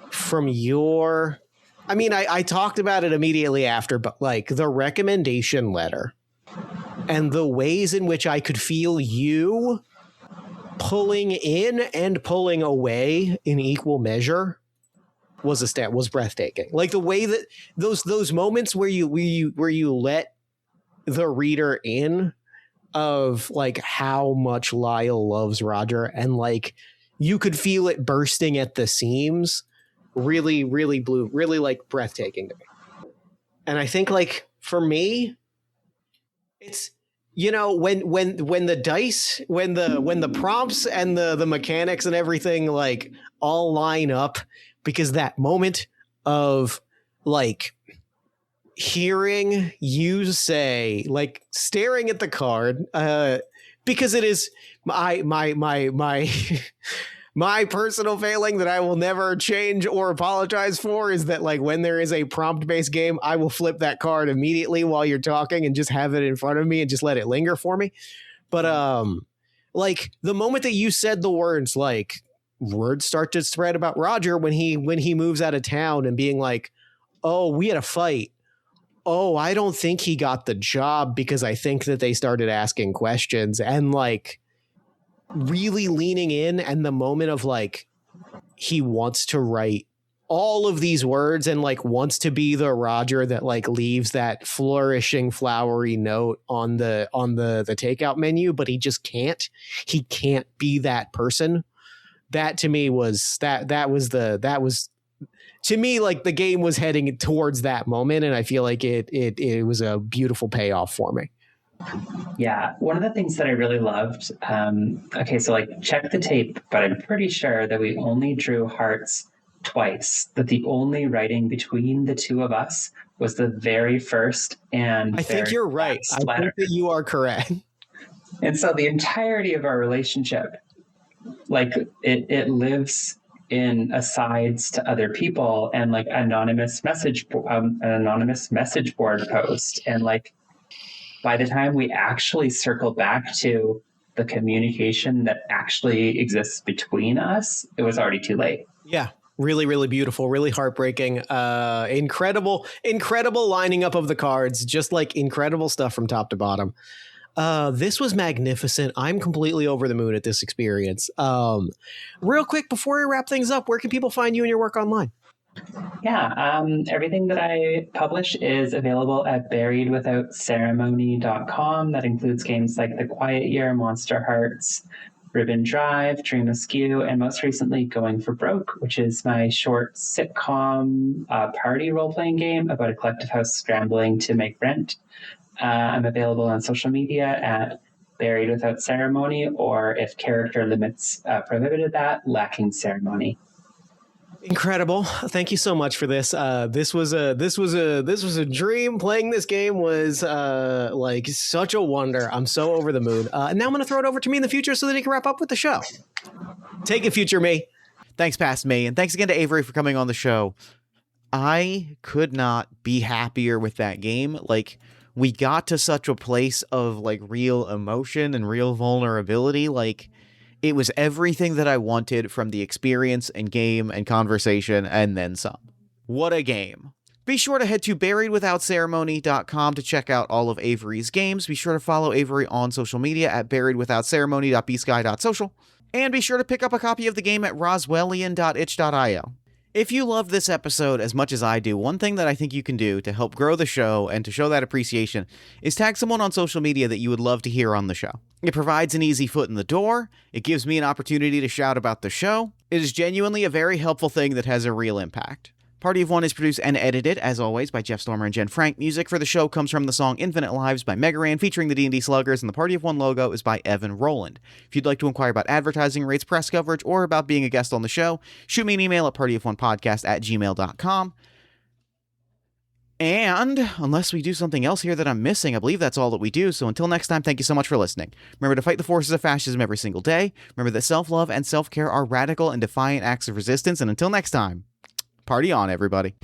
from your, I mean, I talked about it immediately after, but like the recommendation letter and the ways in which I could feel you pulling in and pulling away in equal measure was breathtaking. Like the way that those moments where you let the reader in of like how much Lyle loves Roger, and like you could feel it bursting at the seams, really like breathtaking to me. And I think like for me, it's, you know, when the dice, when the prompts and the mechanics and everything like all line up, because that moment of like hearing you say, like staring at the card, because it is my my personal failing that I will never change or apologize for is that like when there is a prompt based game, I will flip that card immediately while you're talking and just have it in front of me and just let it linger for me. But like the moment that you said the words, like words start to spread about Roger when he moves out of town and being like, oh, we had a fight. Oh, I don't think he got the job because I think that they started asking questions, and like really leaning in, and the moment of like he wants to write all of these words and like wants to be the Roger that like leaves that flourishing flowery note on the takeout menu, but he just can't. He can't be that person. That to me was that was to me like the game was heading towards that moment, and I feel like it was a beautiful payoff for me.
Yeah, one of the things that I really loved, okay, so like check the tape, but I'm pretty sure that we only drew hearts twice, that the only writing between the two of us was the very first and
I think you're right. I think that you are correct.
And so the entirety of our relationship, like it lives in asides to other people and like an anonymous message board post, and like by the time we actually circle back to the communication that actually exists between us, it was already too late.
Yeah. Really, really beautiful, really heartbreaking, incredible lining up of the cards, just like incredible stuff from top to bottom. This was magnificent. I'm completely over the moon at this experience. Real quick, before we wrap things up, where can people find you and your work online?
Yeah, everything that I publish is available at buriedwithoutceremony.com. That includes games like The Quiet Year, Monsterhearts, Ribbon Drive, Dream Askew, and most recently Going for Broke, which is my short sitcom party role-playing game about a collective house scrambling to make rent. I'm available on social media at Buried Without Ceremony, or if character limits prohibited that, Lacking Ceremony.
Incredible. Thank you so much for this. This was a dream. Playing this game was like such a wonder. I'm so over the moon. And now I'm going to throw it over to me in the future so that he can wrap up with the show. Take it, future me.
Thanks, past me. And thanks again to Avery for coming on the show. I could not be happier with that game. Like, we got to such a place of like real emotion and real vulnerability. Like, it was everything that I wanted from the experience and game and conversation, and then some. What a game. Be sure to head to buriedwithoutceremony.com to check out all of Avery's games. Be sure to follow Avery on social media at buriedwithoutceremony.bsky.social. And be sure to pick up a copy of the game at roswellian.itch.io. If you love this episode as much as I do, one thing that I think you can do to help grow the show and to show that appreciation is tag someone on social media that you would love to hear on the show. It provides an easy foot in the door. It gives me an opportunity to shout about the show. It is genuinely a very helpful thing that has a real impact. Party of One is produced and edited, as always, by Jeff Stormer and Jen Frank. Music for the show comes from the song Infinite Lives by Megaran, featuring the D&D Sluggers, and the Party of One logo is by Evan Rowland. If you'd like to inquire about advertising rates, press coverage, or about being a guest on the show, shoot me an email at partyofonepodcast@gmail.com. And unless we do something else here that I'm missing, I believe that's all that we do. So until next time, thank you so much for listening. Remember to fight the forces of fascism every single day. Remember that self-love and self-care are radical and defiant acts of resistance. And until next time, party on, everybody.